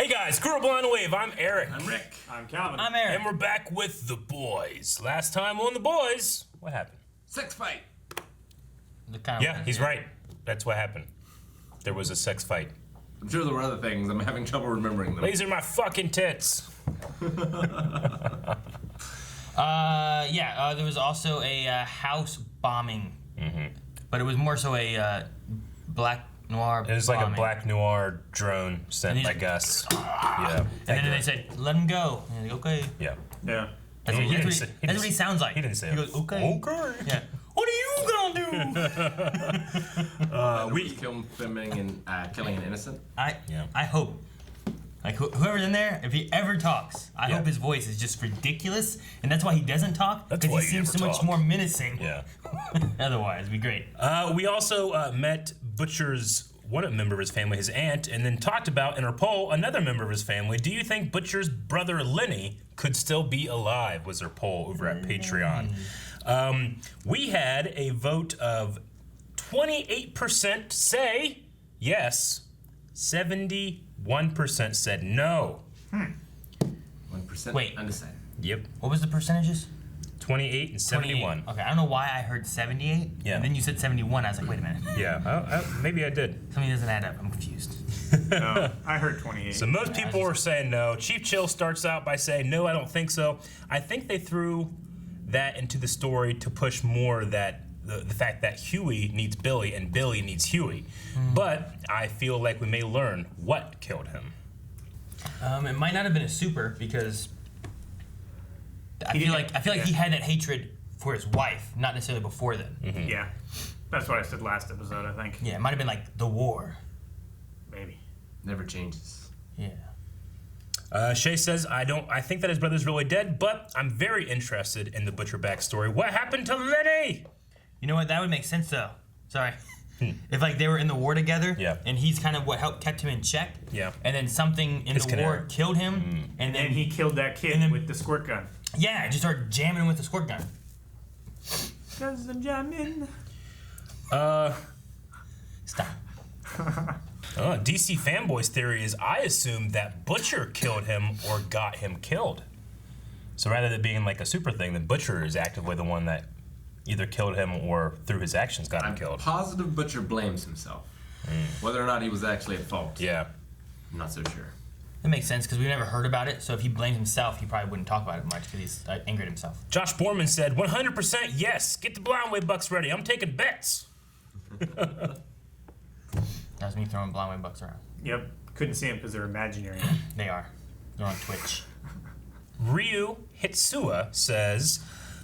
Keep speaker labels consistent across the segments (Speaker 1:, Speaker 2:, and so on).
Speaker 1: Hey guys, Girl Blind Wave, I'm Eric.
Speaker 2: I'm Rick.
Speaker 3: I'm Calvin.
Speaker 4: I'm Eric.
Speaker 1: And we're back with The Boys. Last time on The Boys, what happened?
Speaker 2: Sex fight.
Speaker 1: Yeah, he's right. That's what happened. There was a sex fight.
Speaker 2: I'm sure there were other things. I'm having trouble remembering them.
Speaker 1: These are my fucking tits.
Speaker 4: There was also a house bombing, but it was more so a black noir.
Speaker 1: It was like
Speaker 4: bombing.
Speaker 1: a black noir drone sent by Gus. Yeah.
Speaker 4: And then they said, "Let him go." And he's like, "Okay."
Speaker 1: Yeah.
Speaker 3: Yeah.
Speaker 4: That's,
Speaker 1: He
Speaker 4: what,
Speaker 1: didn't
Speaker 4: that's,
Speaker 1: say-
Speaker 4: what, he, that's what he sounds like.
Speaker 1: He didn't say
Speaker 4: He
Speaker 1: it.
Speaker 4: goes, "Okay."
Speaker 1: Okay.
Speaker 4: Yeah. What are you gonna do?
Speaker 2: We filming and killing an innocent.
Speaker 4: I hope. Like whoever's in there, if he ever talks, I
Speaker 1: Yeah.
Speaker 4: hope his voice is just ridiculous, and that's why he doesn't talk.
Speaker 1: That's
Speaker 4: Because
Speaker 1: why
Speaker 4: he
Speaker 1: you
Speaker 4: seems so
Speaker 1: never
Speaker 4: much
Speaker 1: talk.
Speaker 4: more menacing.
Speaker 1: Yeah.
Speaker 4: Otherwise, it'd be great.
Speaker 1: We also met Butcher's one member of his family, his aunt, and then talked about in our poll another member of his family. Do you think Butcher's brother Lenny could still be alive? Was our poll over at Patreon. We had a vote of 28% say yes, 71% said no.
Speaker 2: 1%
Speaker 4: Wait.
Speaker 2: undecided.
Speaker 1: Yep,
Speaker 4: What was the percentages?
Speaker 1: 28 and 71.
Speaker 4: Okay, I don't know why I heard 78.
Speaker 1: Yeah.
Speaker 4: And then you said 71. I was like, wait a minute.
Speaker 1: Yeah, maybe I did.
Speaker 4: Something doesn't add up. I'm confused.
Speaker 3: No, I heard 28.
Speaker 1: So most people were saying no. Chief Chill starts out by saying, no, I don't think so. I think they threw that into the story to push more that the fact that Huey needs Billy and Billy needs Huey. But I feel like we may learn what killed him.
Speaker 4: It might not have been a super because I feel like he had that hatred for his wife, not necessarily before then.
Speaker 3: Yeah. That's what I said last episode, I think.
Speaker 4: Yeah, it might have been like the war.
Speaker 3: Maybe.
Speaker 2: Never changes.
Speaker 4: Yeah.
Speaker 1: Shay says, I think that his brother's really dead, but I'm very interested in the Butcher backstory. What happened to Lenny?
Speaker 4: You know what? That would make sense though. Sorry. If like they were in the war together,
Speaker 1: Yeah.
Speaker 4: and he's kind of what kept him in check,
Speaker 1: Yeah.
Speaker 4: and then something in
Speaker 1: His
Speaker 4: the
Speaker 1: canary.
Speaker 4: war killed him, and then
Speaker 3: And he killed that kid
Speaker 4: And then-
Speaker 3: with the squirt gun.
Speaker 4: yeah, just started jamming him with the squirt gun.
Speaker 3: Cause I'm jamming.
Speaker 4: Stop.
Speaker 1: DC Fanboy's theory is I assumed that Butcher killed him or got him killed. So rather than being like a super thing, then Butcher is actively the one that either killed him or through his actions got him
Speaker 2: I'm
Speaker 1: killed.
Speaker 2: positive Butcher blames himself. Whether or not he was actually at fault,
Speaker 1: Yeah.
Speaker 2: I'm not so sure.
Speaker 4: That makes sense because we never heard about it. So if he blamed himself, he probably wouldn't talk about it much because he's angered himself.
Speaker 1: Josh Borman said, 100% yes, get the Blind Wave bucks ready. I'm taking bets.
Speaker 4: That was me throwing blind bucks around.
Speaker 3: Yep. Couldn't see him because they're imaginary.
Speaker 4: They are. They're on Twitch.
Speaker 1: Ryu Hitsua says,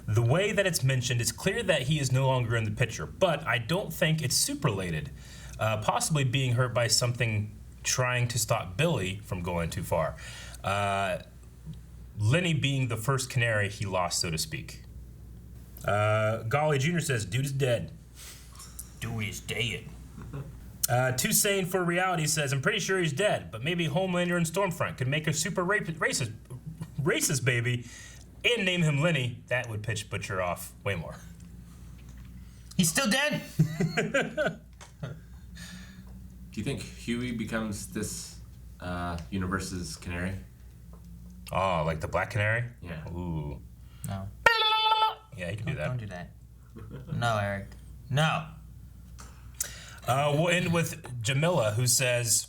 Speaker 1: the way that it's mentioned, it's clear that he is no longer in the picture, but I don't think it's super related. Possibly being hurt by something trying to stop Billy from going too far. Lenny being the first canary he lost, so to speak. Golly Jr. says, dude is dead.
Speaker 4: Dude is dead.
Speaker 1: Too Sane for Reality says, I'm pretty sure he's dead, but maybe Homelander and Stormfront could make a super racist baby and name him Lenny. That would pitch Butcher off way more.
Speaker 4: He's still dead.
Speaker 2: Do you think Huey becomes this universe's canary?
Speaker 1: Oh, like the Black Canary?
Speaker 2: Yeah.
Speaker 1: Ooh.
Speaker 4: No.
Speaker 1: Yeah, he can do that.
Speaker 4: Don't do that. No, Eric. No.
Speaker 1: We'll end with Jamila, who says,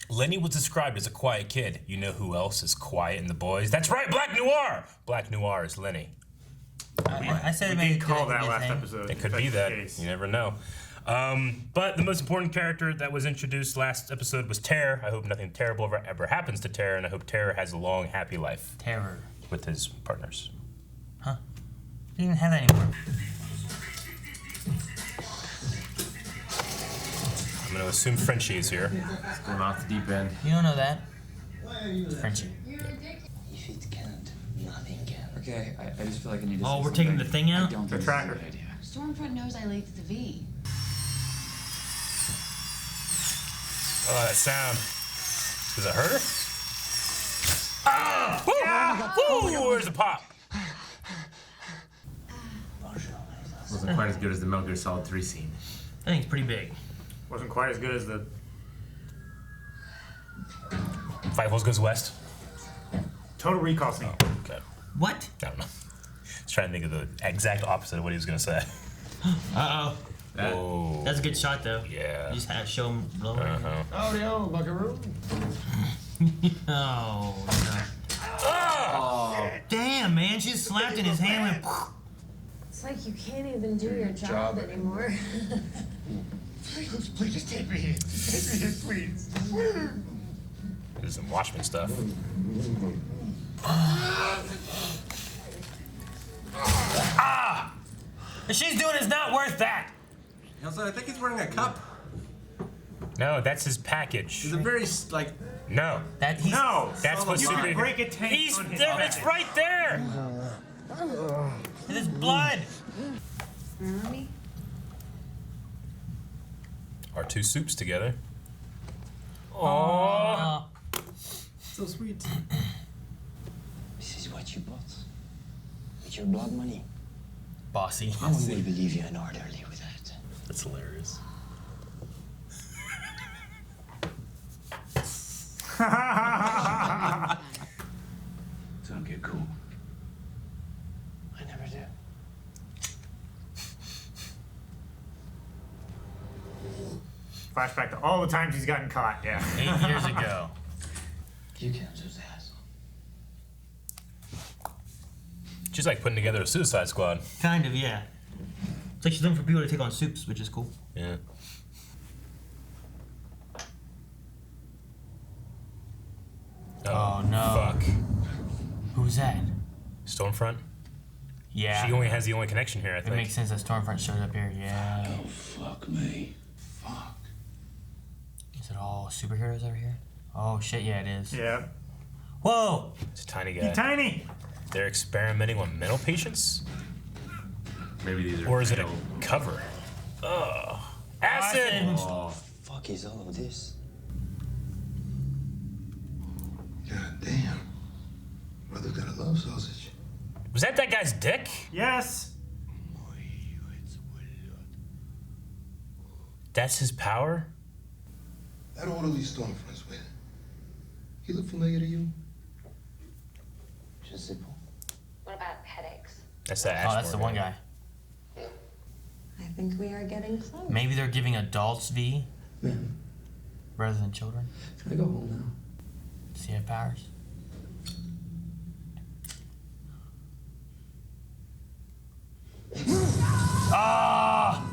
Speaker 1: Lenny was described as a quiet kid. You know who else is quiet in the boys? That's right, Black Noir! Black Noir is Lenny.
Speaker 4: I said
Speaker 3: We
Speaker 4: maybe
Speaker 3: did call
Speaker 4: did
Speaker 3: that
Speaker 4: his
Speaker 3: last
Speaker 4: name.
Speaker 3: episode.
Speaker 1: It could
Speaker 3: if
Speaker 1: be
Speaker 3: that's
Speaker 1: that.
Speaker 3: the case.
Speaker 1: You never know. But the most important character that was introduced last episode was Terror. I hope nothing terrible ever happens to Terror, and I hope Terror has a long, happy life
Speaker 4: Terror.
Speaker 1: with his partners.
Speaker 4: Huh? You didn't have that anymore.
Speaker 1: I'm going to assume Frenchie is here.
Speaker 2: It's going off the deep end.
Speaker 4: You don't know that. Frenchie.
Speaker 5: If it can't, nothing can. Okay, I just feel like I need to
Speaker 4: Oh,
Speaker 5: say
Speaker 4: we're taking
Speaker 5: something.
Speaker 4: the thing out?
Speaker 5: I don't
Speaker 3: The
Speaker 5: think
Speaker 3: tracker.
Speaker 5: This is a good idea.
Speaker 6: Stormfront knows I leaked the V.
Speaker 1: Oh, that sound. Does it hurt her? Ah! Woo! Yeah! Woo! Where's the pop?
Speaker 2: Wasn't quite as good as the Metal Gear Solid 3 scene.
Speaker 4: I think it's pretty big.
Speaker 3: Wasn't quite as good as the
Speaker 1: Five Holes Goes West.
Speaker 3: Total Recall scene.
Speaker 1: Okay.
Speaker 4: What?
Speaker 1: I don't know. I was trying to think of the exact opposite of what he was gonna say.
Speaker 4: Uh-oh.
Speaker 1: Whoa.
Speaker 4: That's a good shot, though.
Speaker 1: Yeah.
Speaker 4: You just had to show him lower.
Speaker 5: Oh, buckaroo.
Speaker 4: Oh, no.
Speaker 2: Oh.
Speaker 4: Damn, man. She just slapped in his hand. Went,
Speaker 7: It's like you can't even do your job anymore.
Speaker 5: Please take me in. Take me in, please.
Speaker 1: This is some Watchmen stuff.
Speaker 4: ah! What she's doing is not worth that.
Speaker 2: Also, I think he's wearing a cup.
Speaker 1: No, that's his package.
Speaker 2: He's a very, like...
Speaker 1: No.
Speaker 4: That he's,
Speaker 3: No!
Speaker 1: That's what
Speaker 3: You
Speaker 1: super.
Speaker 3: can break a tank
Speaker 1: He's
Speaker 3: on his
Speaker 1: there.
Speaker 3: back.
Speaker 1: It's right there.
Speaker 4: There's blood.
Speaker 7: Mommy?
Speaker 1: Our two soups together.
Speaker 4: Oh.
Speaker 2: So sweet.
Speaker 5: This is what you bought. With your blood money.
Speaker 4: Bossy.
Speaker 5: No one will believe you're an orderly with that.
Speaker 1: That's hilarious.
Speaker 5: Don't get cool. I never do.
Speaker 3: Flashback to all the times he's gotten caught, yeah.
Speaker 4: 8 years ago.
Speaker 5: You can't do that.
Speaker 1: She's like putting together a Suicide Squad.
Speaker 4: Kind of, yeah. It's like she's looking for people to take on soups, which is cool.
Speaker 1: Yeah.
Speaker 4: Oh, no.
Speaker 1: Fuck.
Speaker 4: Who's that?
Speaker 1: Stormfront.
Speaker 4: Yeah.
Speaker 1: She only has the only connection here, I
Speaker 4: It
Speaker 1: think.
Speaker 4: makes sense that Stormfront showed up here. Yeah.
Speaker 5: Oh, fuck me. Fuck.
Speaker 4: Is it all superheroes over here? Oh, shit, yeah, it is.
Speaker 3: Yeah.
Speaker 4: Whoa!
Speaker 1: It's a tiny guy.
Speaker 3: He's tiny!
Speaker 1: They're experimenting on mental patients?
Speaker 2: Maybe these are...
Speaker 1: Or is it a
Speaker 2: fatal.
Speaker 1: cover? Ugh. Acid!
Speaker 2: Oh.
Speaker 5: Fuck is all of this?
Speaker 8: God damn. Brother got a love sausage.
Speaker 1: Was that guy's dick?
Speaker 3: Yes!
Speaker 1: That's his power?
Speaker 8: That orderly Stormfront's with. He look familiar to you?
Speaker 5: Je sais pas.
Speaker 7: What about headaches?
Speaker 1: That's that
Speaker 4: Oh,
Speaker 1: Ashmore
Speaker 4: that's the one guy.
Speaker 7: I think we are getting close.
Speaker 4: Maybe they're giving adults V
Speaker 5: Man,
Speaker 4: rather than children.
Speaker 5: can I go home now?
Speaker 4: Does he have powers? Ah!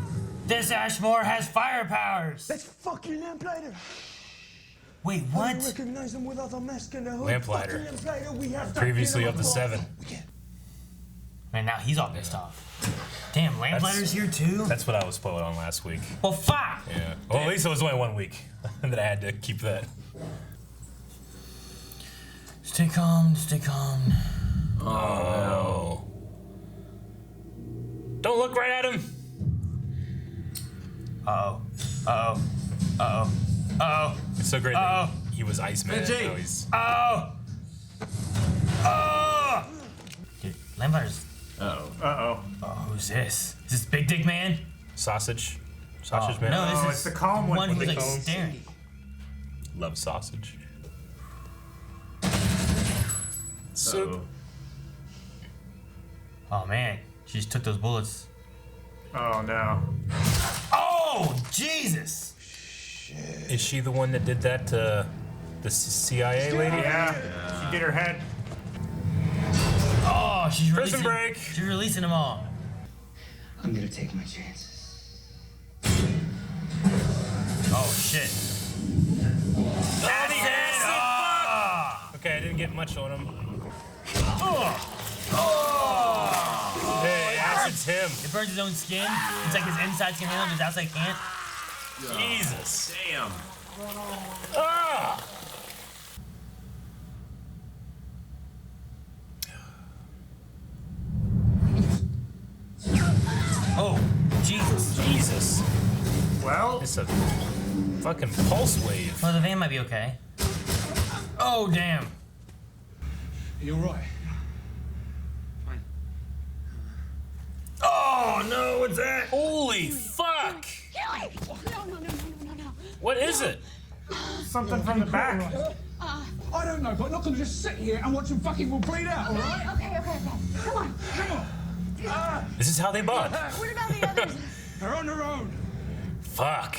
Speaker 4: This Ashmore has fire powers!
Speaker 9: That's fucking Lamplighter.
Speaker 4: Wait,
Speaker 9: I
Speaker 4: what?
Speaker 9: recognize him without a mask and a hood.
Speaker 1: Lamplighter.
Speaker 9: Fucking Lamplighter, we have to
Speaker 1: Previously
Speaker 9: kill
Speaker 1: of
Speaker 9: him.
Speaker 1: the 7.
Speaker 4: Man, now he's all pissed off. Damn, Lamplighter's here too?
Speaker 1: That's what I was spoiled on last week.
Speaker 4: Well, fuck!
Speaker 1: Yeah. Well, at least it was only 1 week that I had to keep that.
Speaker 4: Stay calm, stay calm.
Speaker 1: Oh. Don't look right at him.
Speaker 4: Uh-oh. Uh-oh. Uh-oh. Uh-oh.
Speaker 1: It's so great that he was Iceman.
Speaker 2: Frenchie.
Speaker 1: Now he's...
Speaker 4: Oh! Oh! Dude, Lamplighter's...
Speaker 2: Uh-oh.
Speaker 3: Uh-oh.
Speaker 4: Oh, who's this? Is this Big Dick Man?
Speaker 1: Sausage.
Speaker 4: Oh,
Speaker 1: Sausage man.
Speaker 4: no,
Speaker 3: Oh,
Speaker 4: this
Speaker 3: it's
Speaker 4: is
Speaker 3: the calm one.
Speaker 4: one who's
Speaker 1: What they
Speaker 4: like
Speaker 1: call him?
Speaker 4: staring.
Speaker 1: Love sausage. Soup.
Speaker 2: Uh-oh.
Speaker 4: Oh, man. She just took those bullets.
Speaker 3: Oh, no.
Speaker 4: Oh, Jesus!
Speaker 1: Is she the one that did that to the CIA lady?
Speaker 3: Yeah. She did her head.
Speaker 4: Oh, she's
Speaker 1: Prison
Speaker 4: releasing...
Speaker 1: break.
Speaker 4: She's releasing them all.
Speaker 5: I'm gonna take my chances.
Speaker 4: Oh, shit.
Speaker 1: Acid!
Speaker 4: Ah!
Speaker 1: Okay, I didn't get much on him.
Speaker 4: Oh!
Speaker 1: Hey, acid's him.
Speaker 4: It burns his own skin. It's like his insides can handle it, his outside can't.
Speaker 1: Jesus.
Speaker 2: Damn.
Speaker 1: Ah!
Speaker 4: Oh, Jesus.
Speaker 1: Jesus.
Speaker 3: Well,
Speaker 1: It's a fucking pulse wave.
Speaker 4: Well, the van might be okay. Oh, damn.
Speaker 8: You right.
Speaker 4: Oh, no, what's that?
Speaker 1: Holy fuck!
Speaker 6: No.
Speaker 1: What is it?
Speaker 3: something from the back.
Speaker 9: I don't know, but I'm not gonna just sit here and watch them fucking all bleed out, all right?
Speaker 7: Okay. Come on.
Speaker 9: Come on.
Speaker 1: This is how they bond.
Speaker 7: What about the others?
Speaker 9: They're on their own.
Speaker 1: Fuck.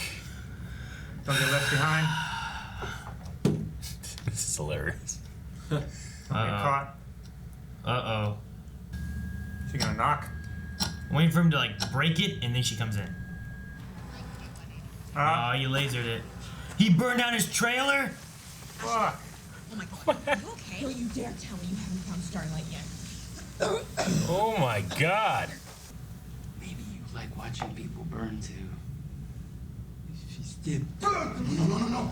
Speaker 3: Don't get left behind.
Speaker 1: This is hilarious.
Speaker 3: Don't get caught.
Speaker 4: Uh-oh.
Speaker 3: She gonna knock?
Speaker 4: I'm waiting for him to, like, break it, and then she comes in. Oh, you lasered it. He burned down his trailer?
Speaker 3: Fuck.
Speaker 10: Oh my god. You okay? Don't you dare tell me you haven't found Starlight yet.
Speaker 1: Oh my god.
Speaker 5: Maybe you like watching people burn too. She's dead.
Speaker 8: No.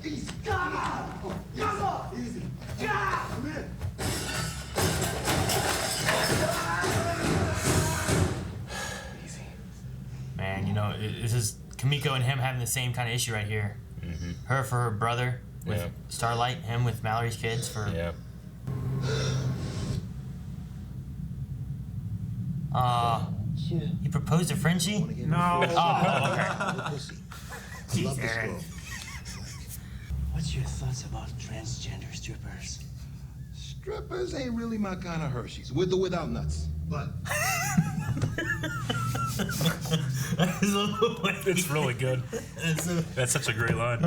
Speaker 8: Easy. Come on. Easy. Come in.
Speaker 5: Easy.
Speaker 4: Man, you know, this is Kamiko and him having the same kind of issue right here.
Speaker 1: Mm-hmm.
Speaker 4: Her for her brother with
Speaker 1: Yeah.
Speaker 4: Starlight, him with Mallory's kids for...
Speaker 1: Yeah.
Speaker 4: He proposed to Frenchie?
Speaker 3: No.
Speaker 4: Oh, okay.
Speaker 3: Jeez, Aaron.
Speaker 5: What's your thoughts about transgender strippers?
Speaker 8: Strippers ain't really my kind of Hershey's, with or without nuts. But
Speaker 1: It's really good. That's such a great line.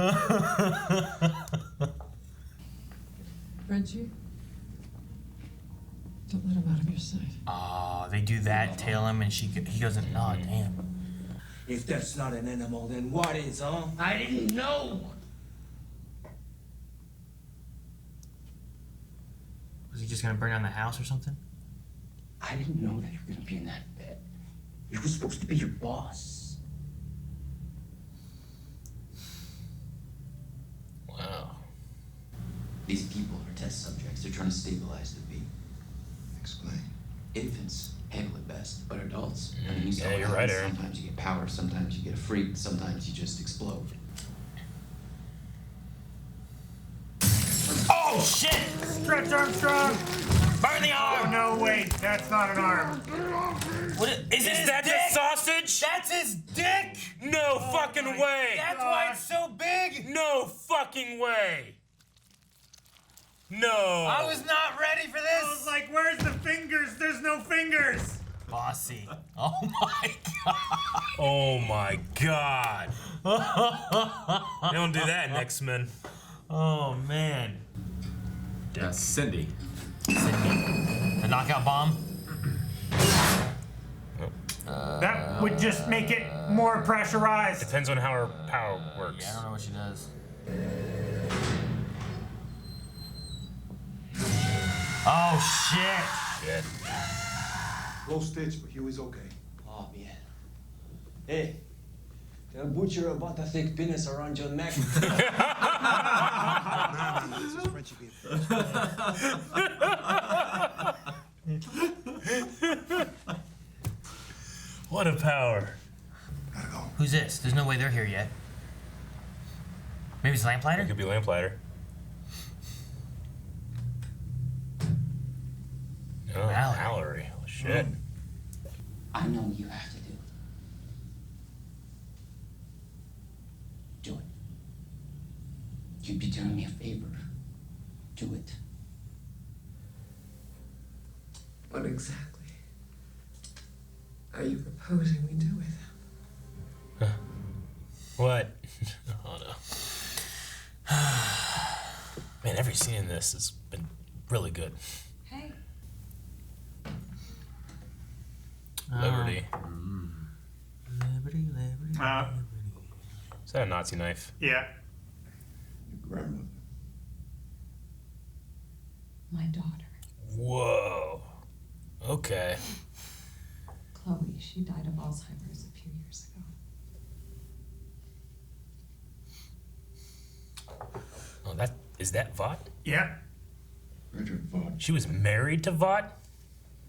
Speaker 10: Frenchie? Don't let him out of your sight.
Speaker 4: Oh, they do that, tail him, and he goes, oh, damn.
Speaker 5: If that's not an animal, then what is, huh? I didn't know.
Speaker 4: Was he just gonna burn down the house or something?
Speaker 5: I didn't know that you were gonna be in that bed. He was supposed to be your boss.
Speaker 1: Wow.
Speaker 5: These people are test subjects. They're trying to stabilize the V.
Speaker 8: explain.
Speaker 5: Infants handle it best, but adults, I mean, you saw
Speaker 1: Yeah,
Speaker 5: what
Speaker 1: you're right,
Speaker 5: happens.
Speaker 1: Aaron.
Speaker 5: Sometimes you get power, sometimes you get a freak, sometimes you just explode.
Speaker 4: Oh, shit!
Speaker 3: Stretch Armstrong.
Speaker 4: Burn the
Speaker 3: Oh
Speaker 4: arm!
Speaker 3: no, wait, that's not an arm.
Speaker 4: What is it?
Speaker 1: Is
Speaker 4: His
Speaker 1: that
Speaker 4: dick?
Speaker 1: the sausage?
Speaker 4: That's his dick!
Speaker 1: No fucking way!
Speaker 4: That's why it's so big!
Speaker 1: No fucking way! No!
Speaker 4: I was not ready for
Speaker 3: I was
Speaker 4: this!
Speaker 3: like, where's the fingers? There's no fingers.
Speaker 4: Bossy. Oh my god.
Speaker 1: Oh my god! They don't do that in X-Men.
Speaker 4: Oh man.
Speaker 2: Cindy.
Speaker 4: The knockout bomb?
Speaker 3: That would just make it more pressurized.
Speaker 1: Depends on how her power works.
Speaker 4: Yeah, I don't know what she does. Oh shit!
Speaker 1: Shit.
Speaker 8: Low stitch, but Huey's okay.
Speaker 5: Oh, man. Hey, tell Butcher about the thick penis around your neck.
Speaker 8: This is Frenchie being
Speaker 1: What a power.
Speaker 8: Gotta go.
Speaker 4: Who's this? There's no way they're here yet. Maybe it's
Speaker 1: It
Speaker 4: Lamplighter?
Speaker 1: could be Lamplighter. Oh, Mallory. Oh, shit.
Speaker 5: I know what you have to do. Do it. You'd be doing me a favor. Do it.
Speaker 10: What exactly are you proposing we do with him?
Speaker 1: What? Oh no. Man, every scene in this has been really good.
Speaker 6: Hey.
Speaker 1: Liberty.
Speaker 4: Liberty.
Speaker 1: Is that a Nazi knife?
Speaker 3: Yeah.
Speaker 8: Your grandmother.
Speaker 10: My daughter,
Speaker 1: Whoa. Okay.
Speaker 10: Chloe, she died of Alzheimer's a few years ago.
Speaker 1: Oh, is that Vought?
Speaker 3: Yep.
Speaker 8: Richard Vought.
Speaker 1: She was married to Vought?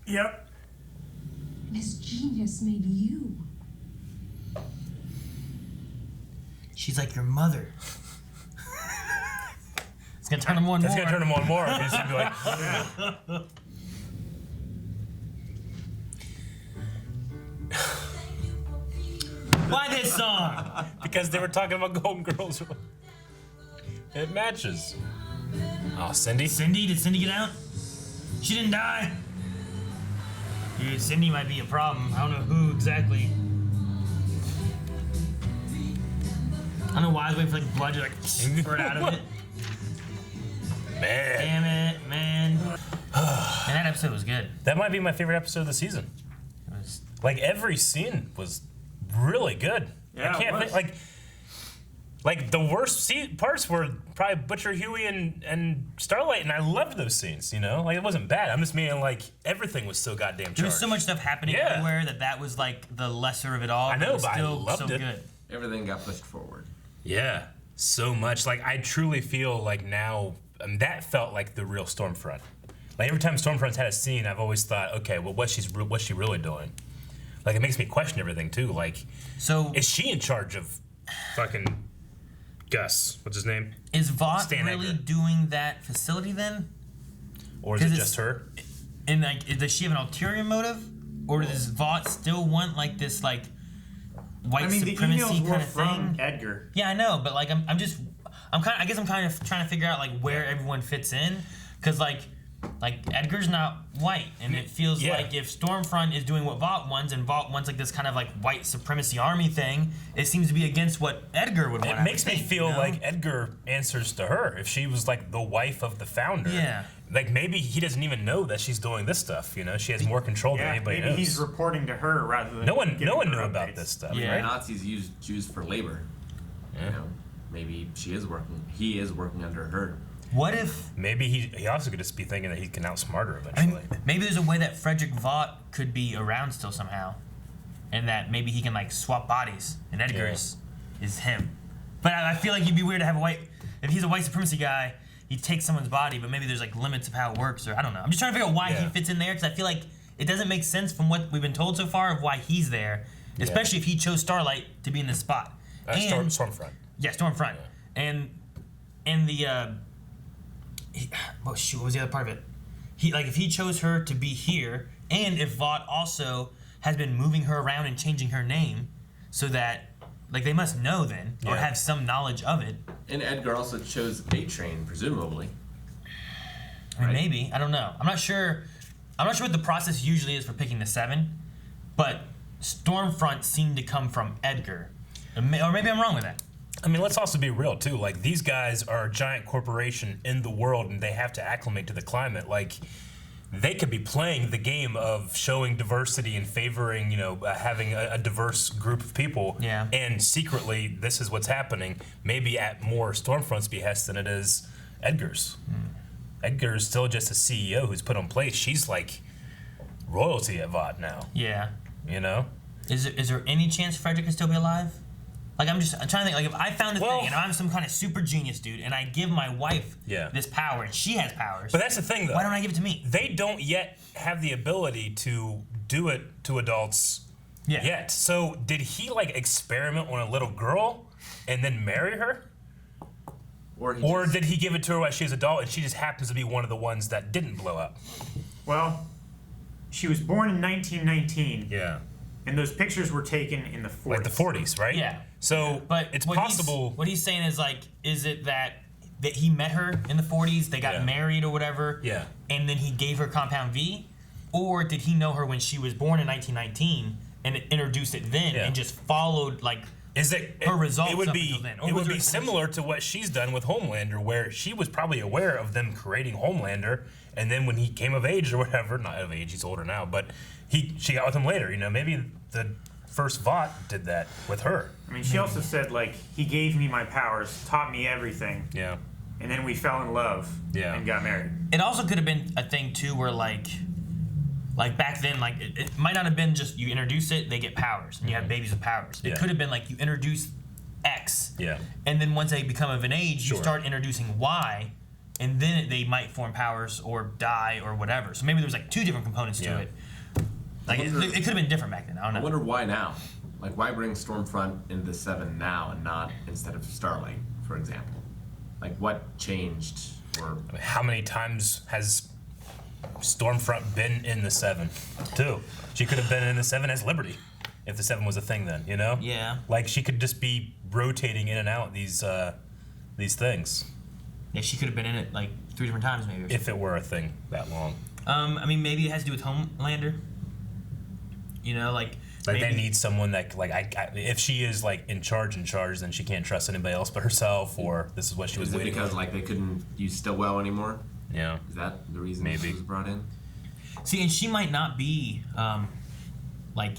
Speaker 3: Yep.
Speaker 10: And his genius made you.
Speaker 4: She's like your mother. It's gonna turn him on more.
Speaker 1: That's gonna turn him on more. He's gonna be like,
Speaker 4: Why this song?
Speaker 1: because they were talking about Golden Girls. It matches. Oh, Cindy?
Speaker 4: Cindy? Did Cindy get out? She didn't die. Dude, Cindy might be a problem. I don't know who exactly. I don't know why I was waiting for like blood to like spurt out of it.
Speaker 1: Man.
Speaker 4: Damn it, man. And that episode was good.
Speaker 1: That might be my favorite episode of the season.
Speaker 4: It was,
Speaker 1: Like, every scene was really good.
Speaker 3: Yeah,
Speaker 1: I can't
Speaker 3: it was.
Speaker 1: think, like the worst parts were probably Butcher, Huey, and Starlight, and I loved those scenes, you know? Like, it wasn't bad. I'm just meaning, like, everything was so goddamn charged.
Speaker 4: there was so much stuff happening
Speaker 1: Yeah.
Speaker 4: everywhere that was like the lesser of it all.
Speaker 1: I know,
Speaker 4: it was
Speaker 1: but I
Speaker 4: still
Speaker 1: loved
Speaker 4: so
Speaker 1: it.
Speaker 4: good.
Speaker 2: Everything got pushed forward.
Speaker 1: Yeah, so much. Like, I truly feel like now, that felt like the real Stormfront. Like, every time Stormfront's had a scene, I've always thought, okay, well, what's she really doing? Like, it makes me question everything, too. Like,
Speaker 4: So
Speaker 1: is she in charge of fucking Gus? What's his name?
Speaker 4: is Vought
Speaker 1: Stan
Speaker 4: really
Speaker 1: Edgar.
Speaker 4: doing that facility then?
Speaker 1: Or is it
Speaker 4: 'Cause
Speaker 1: just her?
Speaker 4: And like, does she have an ulterior motive, or does Vought still want like this like white
Speaker 3: I mean, the
Speaker 4: supremacy
Speaker 3: emails were
Speaker 4: kind of
Speaker 3: from
Speaker 4: thing?
Speaker 3: Edgar.
Speaker 4: Yeah, I know, but like, I guess I'm kind of trying to figure out like where everyone fits in, because like Edgar's not white, and it feels
Speaker 1: Yeah.
Speaker 4: like if Stormfront is doing what Vought wants, and Vought wants like this kind of like white supremacy army thing, it seems to be against what Edgar would want.
Speaker 1: It makes me feel
Speaker 4: you know?
Speaker 1: like Edgar answers to her. If she was like the wife of the founder,
Speaker 4: Yeah.
Speaker 1: like maybe he doesn't even know that she's doing this stuff. You know, she has more control than
Speaker 3: Yeah,
Speaker 1: anybody
Speaker 3: maybe
Speaker 1: knows.
Speaker 3: he's reporting to her rather than
Speaker 1: no one
Speaker 3: giving
Speaker 1: knew
Speaker 3: her
Speaker 1: about
Speaker 3: updates.
Speaker 1: this stuff,
Speaker 4: Yeah.
Speaker 1: right?
Speaker 2: Nazis used Jews for labor.
Speaker 1: Yeah.
Speaker 2: You know, maybe he is working under her.
Speaker 4: What if?
Speaker 1: Maybe he also could just be thinking that he can outsmart her
Speaker 4: I mean,
Speaker 1: eventually.
Speaker 4: maybe there's a way that Frederick Vought could be around still somehow, and that maybe he can like swap bodies, and Edgar is him. But I feel like he'd be weird to have if he's a white supremacy guy, he'd take someone's body, but maybe there's like limits of how it works, or I don't know. I'm just trying to figure out why he
Speaker 1: Yeah.
Speaker 4: fits in there, because I feel like it doesn't make sense from what we've been told so far of why he's there, especially if he chose Starlight to be in this spot.
Speaker 1: Stormfront.
Speaker 4: Yeah, Stormfront. And the what was the other part of it? If he chose her to be here, and if Vought also has been moving her around and changing her name, so that like they must know then, or
Speaker 1: Yeah.
Speaker 4: have some knowledge of it.
Speaker 2: And Edgar also chose A-Train, presumably.
Speaker 4: I mean,
Speaker 2: Right.
Speaker 4: maybe, I don't know. I'm not sure what the process usually is for picking the 7, but Stormfront seemed to come from Edgar, or maybe I'm wrong with that.
Speaker 1: I mean, let's also be real too. Like, these guys are a giant corporation in the world, and they have to acclimate to the climate. Like, they could be playing the game of showing diversity and favoring, having a diverse group of people.
Speaker 4: Yeah.
Speaker 1: And secretly, this is what's happening. Maybe at more Stormfront's behest than it is Edgar's. Edgar's still just a CEO who's put in place. She's like royalty at Vought now.
Speaker 4: Yeah.
Speaker 1: You know.
Speaker 4: Is there any chance Frederick could still be alive? Like, I'm trying to think, like, if I found a
Speaker 1: Well-
Speaker 4: thing and I'm some kind of super genius dude and I give my wife
Speaker 1: Yeah.
Speaker 4: this power and she has powers,
Speaker 1: But that's the thing, though.
Speaker 4: why don't I give it to me?
Speaker 1: They don't yet have the ability to do it to adults
Speaker 4: Yeah.
Speaker 1: yet. So did he like experiment on a little girl and then marry her? Or did he give it to her while she was adult and she just happens to be one of the ones that didn't blow up?
Speaker 3: Well, she was born in 1919,
Speaker 1: Yeah.
Speaker 3: and those pictures were taken in the 40s.
Speaker 1: Like the 40s, right?
Speaker 4: Yeah.
Speaker 1: So
Speaker 4: But
Speaker 1: it's
Speaker 4: what
Speaker 1: possible.
Speaker 4: what he's saying is, like, is it that he met her in the 40s, they got
Speaker 1: Yeah.
Speaker 4: married or whatever,
Speaker 1: Yeah.
Speaker 4: and then he gave her Compound V? Or did he know her when she was born in 1919 and introduced it then
Speaker 1: Yeah.
Speaker 4: and just followed, like,
Speaker 1: Is it
Speaker 4: her results
Speaker 1: It would
Speaker 4: up
Speaker 1: be
Speaker 4: until then, or
Speaker 1: it
Speaker 4: was
Speaker 1: would
Speaker 4: there
Speaker 1: be
Speaker 4: a
Speaker 1: similar to what she's done with Homelander, where she was probably aware of them creating Homelander, and then when he came of age or whatever, not of age, he's older now, but she got with him later. Maybe the first Vought did that with her.
Speaker 3: I mean, she also said, like, he gave me my powers, taught me everything,
Speaker 1: Yeah.
Speaker 3: and then we fell in love
Speaker 1: Yeah.
Speaker 3: and got married.
Speaker 4: It also could have been a thing too, where like back then, like it might not have been just you introduce it, they get powers, and you have babies with powers. It
Speaker 1: Yeah.
Speaker 4: could have been like you introduce X,
Speaker 1: Yeah.
Speaker 4: and then once they become of an age,
Speaker 1: Sure.
Speaker 4: you start introducing Y, and then they might form powers or die or whatever. So maybe there's like 2 different components
Speaker 1: Yeah.
Speaker 4: to it. Like it could have been different back then. I don't
Speaker 2: I
Speaker 4: know.
Speaker 2: wonder why now. Like, why bring Stormfront into the 7 now and not instead of Starlight, for example? Like, what changed? Or
Speaker 1: I mean, how many times has Stormfront been in the 7? 2. She could have been in the 7 as Liberty, if the 7 was a thing then,
Speaker 4: Yeah.
Speaker 1: Like, she could just be rotating in and out these things.
Speaker 4: Yeah, she could have been in it like 3 different times maybe.
Speaker 1: If it were a thing that long.
Speaker 4: I mean, maybe it has to do with Homelander. You know, like
Speaker 1: Like
Speaker 4: maybe,
Speaker 1: they need someone that if she is like in charge, then she can't trust anybody else but herself, or this is what she was
Speaker 2: Is it
Speaker 1: waiting
Speaker 2: because
Speaker 1: for.
Speaker 2: like they couldn't use Stillwell anymore?
Speaker 1: Yeah.
Speaker 2: Is that the reason
Speaker 1: Maybe.
Speaker 2: she was brought in?
Speaker 4: See, and she might not be like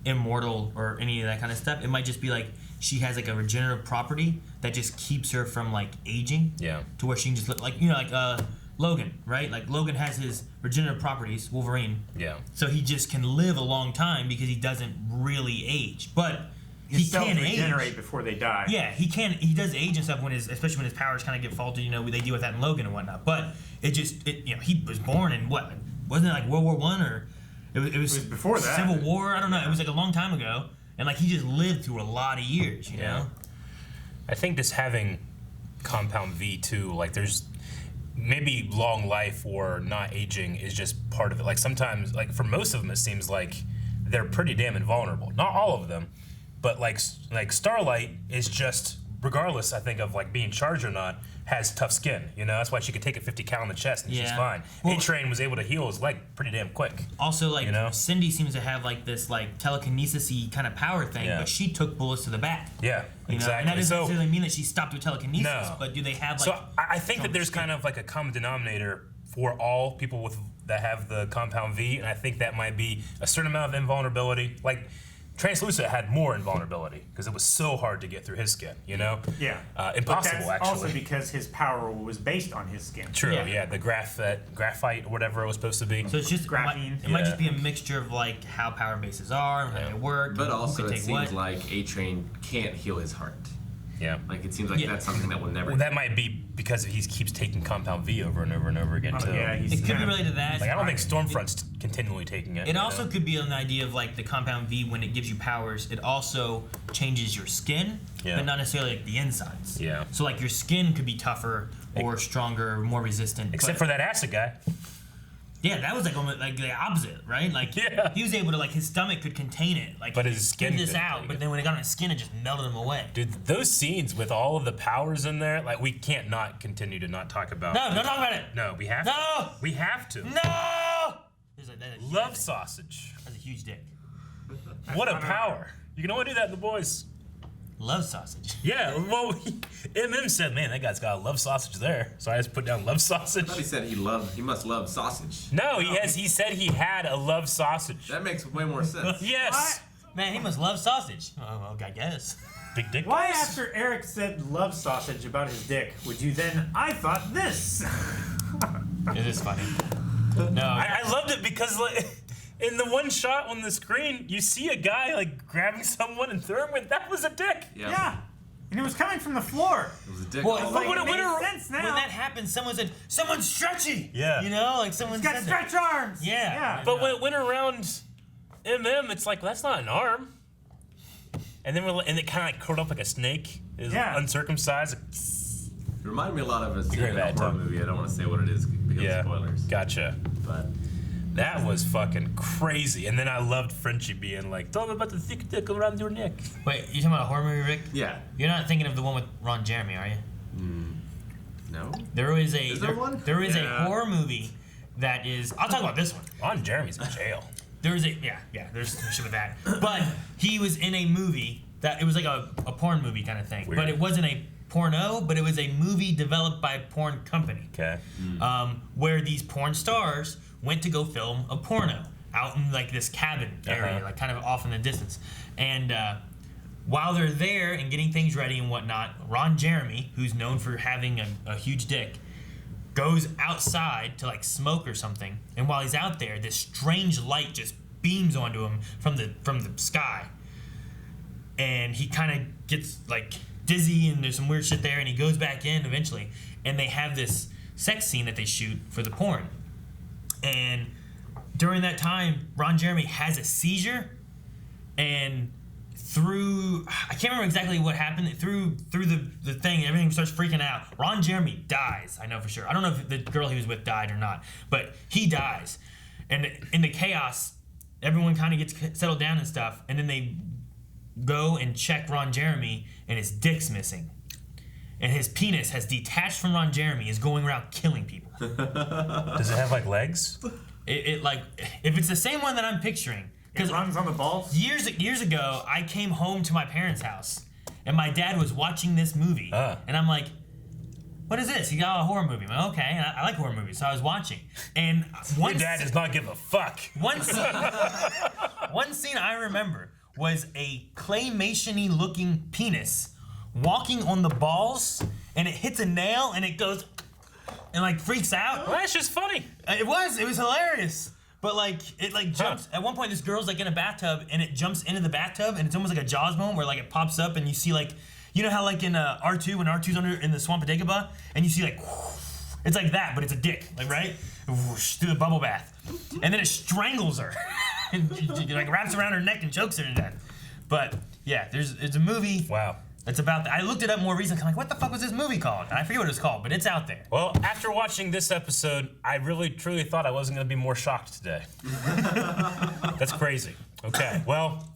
Speaker 4: immortal or any of that kind of stuff. It might just be like she has like a regenerative property that just keeps her from like aging.
Speaker 1: Yeah.
Speaker 4: To where she can just look like, you know, like Logan, right? Like Logan has his regenerative properties, Wolverine.
Speaker 1: Yeah.
Speaker 4: So he just can live a long time because he doesn't really age. But he can
Speaker 3: regenerate
Speaker 4: age
Speaker 3: before they die.
Speaker 4: Yeah, he can. He does age and stuff especially when his powers kind of get faulted. You know, they deal with that in Logan and whatnot. But you know, he was born in what? Wasn't it like World War I or it was
Speaker 3: before that.
Speaker 4: Civil War? I don't know. It was like a long time ago, and like he just lived through a lot of years. You know.
Speaker 1: I think just having Compound V too, like there's maybe long life or not aging is just part of it. Like sometimes, like for most of them, it seems like they're pretty damn invulnerable. Not all of them, but like Starlight is just, regardless, I think, of like being charged or not, has tough skin. You know, that's why she could take a 50 cal in the chest and she's fine.
Speaker 4: Well,
Speaker 1: A-Train was able to heal his leg pretty damn quick.
Speaker 4: Also, like,
Speaker 1: you know?
Speaker 4: Cindy seems to have like this like telekinesis-y kind of power thing, but she took bullets to the back.
Speaker 1: Yeah,
Speaker 4: You know?
Speaker 1: exactly.
Speaker 4: And that doesn't
Speaker 1: So-
Speaker 4: necessarily mean that she stopped with telekinesis,
Speaker 1: No.
Speaker 4: but do they have like...
Speaker 1: So I think that there's kind of like a common denominator for all people that have the Compound V, and I think that might be a certain amount of invulnerability. Like Translucent had more invulnerability because it was so hard to get through his skin, you know?
Speaker 3: Yeah.
Speaker 1: Impossible,
Speaker 3: but that's
Speaker 1: actually.
Speaker 3: also because his power was based on his skin.
Speaker 1: True, yeah, the graphite or whatever it was supposed to be.
Speaker 4: So it's just
Speaker 3: graphene.
Speaker 4: It might just be a mixture of like how power bases are and how they work.
Speaker 2: But
Speaker 4: and who
Speaker 2: also,
Speaker 4: can
Speaker 2: it
Speaker 4: take
Speaker 2: seems
Speaker 4: what.
Speaker 2: like A-Train can't heal his heart.
Speaker 1: Yeah.
Speaker 2: Like it seems like that's something that will never.
Speaker 1: Well, that might be because he keeps taking Compound V over and over and over again, too.
Speaker 3: Yeah,
Speaker 4: It could be related to that.
Speaker 1: Like, I don't think Stormfront's continually taking it.
Speaker 4: It also could be an idea of like the Compound V when it gives you powers. It also changes your skin,
Speaker 1: Yeah.
Speaker 4: but not necessarily like the insides.
Speaker 1: Yeah.
Speaker 4: So like your skin could be tougher or stronger, more resistant.
Speaker 1: Except for that acid guy.
Speaker 4: Yeah, that was like almost like the opposite, right? Like he was able to like his stomach could contain it, like
Speaker 1: But
Speaker 4: he
Speaker 1: his
Speaker 4: could
Speaker 1: skin
Speaker 4: spit this
Speaker 1: couldn't
Speaker 4: out.
Speaker 1: take
Speaker 4: But
Speaker 1: it.
Speaker 4: then when it got on his skin, it just melted him away.
Speaker 1: Dude, those scenes with all of the powers in there, like, we can't not continue to not talk about.
Speaker 4: No, don't talk about it.
Speaker 1: No, we have
Speaker 4: No!
Speaker 1: to. We have to.
Speaker 4: No.
Speaker 1: Love sausage.
Speaker 4: That's a huge dick.
Speaker 1: What a power. You can only do that in the boys.
Speaker 4: Love sausage.
Speaker 1: Yeah, well, MM said, man, that guy's got a love sausage there. So I just put down love
Speaker 2: I
Speaker 1: sausage.
Speaker 2: thought he said he must love sausage.
Speaker 1: No, he said he had a love sausage.
Speaker 2: That makes way more sense.
Speaker 1: Yes.
Speaker 4: Man, he must love sausage. Oh, well, I guess.
Speaker 1: Big dick.
Speaker 3: Why
Speaker 1: boys?
Speaker 3: after Eric said love sausage about his dick, would you then, I thought this?
Speaker 4: It is funny. No,
Speaker 1: I loved it because, like, in the one shot on the screen, you see a guy like grabbing someone and throwing it. That was a dick.
Speaker 3: Yeah. And it was coming from the floor.
Speaker 2: It was a dick.
Speaker 4: Well,
Speaker 2: all
Speaker 3: Like,
Speaker 2: over.
Speaker 3: it makes sense now.
Speaker 4: when that happened, someone said, "Someone's stretchy."
Speaker 1: Yeah.
Speaker 4: You know, like someone
Speaker 3: He's got
Speaker 4: said that.
Speaker 3: stretch arms.
Speaker 4: Yeah.
Speaker 1: But when it went around MM, it's like, that's not an arm. And then and it kind of like curled up like a snake. It was uncircumcised.
Speaker 2: It reminded me a lot of a scene
Speaker 1: Great
Speaker 2: in a
Speaker 1: bad
Speaker 2: horror
Speaker 1: time.
Speaker 2: movie. I don't want to say what it is because of spoilers.
Speaker 1: Gotcha.
Speaker 2: But
Speaker 1: That was fucking crazy. And then I loved Frenchie being like, tell me about the thick dick around your neck.
Speaker 4: Wait, you talking about a horror movie, Rick?
Speaker 2: yeah.
Speaker 4: You're not thinking of the one with Ron Jeremy, are you?
Speaker 2: No.
Speaker 4: There is a
Speaker 2: Is there one?
Speaker 4: There is a
Speaker 3: Yeah.
Speaker 4: horror movie that is. I'll talk about this one.
Speaker 1: Ron Jeremy's in jail.
Speaker 4: There's a there's some shit with that. But he was in a movie that it was like a porn movie kind of thing.
Speaker 1: Weird.
Speaker 4: But it wasn't a porno, but it was a movie developed by a porn company.
Speaker 1: Okay.
Speaker 4: Where these porn stars went to go film a porno out in like this cabin area, like kind of off in the distance. And while they're there and getting things ready and whatnot, Ron Jeremy, who's known for having a huge dick, goes outside to like smoke or something. And while he's out there, this strange light just beams onto him from the sky. And he kind of gets like dizzy and there's some weird shit there and he goes back in eventually. And they have this sex scene that they shoot for the porn. And during that time, Ron Jeremy has a seizure, and I can't remember exactly what happened. Through the thing, everything starts freaking out. Ron Jeremy dies, I know for sure. I don't know if the girl he was with died or not, but he dies. And in the chaos, everyone kind of gets settled down and stuff, and then they go and check Ron Jeremy, and his dick's missing. and his penis has detached from Ron Jeremy, is going around killing people.
Speaker 1: Does it have like legs?
Speaker 4: It like, if it's the same one that I'm picturing,
Speaker 3: It runs on the balls?
Speaker 4: years ago, I came home to my parents' house, and my dad was watching this movie, and I'm like, what is this? He got a horror movie. I'm like, okay, and I like horror movies, so I was watching. And
Speaker 1: Your dad does not give a fuck.
Speaker 4: one scene I remember was a claymation-y looking penis walking on the balls, and it hits a nail, and it goes, and like freaks out.
Speaker 1: Well, that's just funny.
Speaker 4: It was hilarious. But like, it like jumps, at one point this girl's like in a bathtub, and it jumps into the bathtub, and it's almost like a Jaws moment where like it pops up, and you see like, you know how like in R2, when R2's under in the swamp of Dagobah, and you see like, it's like that, but it's a dick, like right? Whoosh, through the bubble bath. And then it strangles her. And it like wraps around her neck and chokes her to death. But yeah, it's a movie.
Speaker 1: Wow.
Speaker 4: It's about that. I looked it up more recently. I'm like, what the fuck was this movie called? And I forget what it was called, but it's out there.
Speaker 1: Well, after watching this episode, I really truly thought I wasn't going to be more shocked today. That's crazy. Okay, well,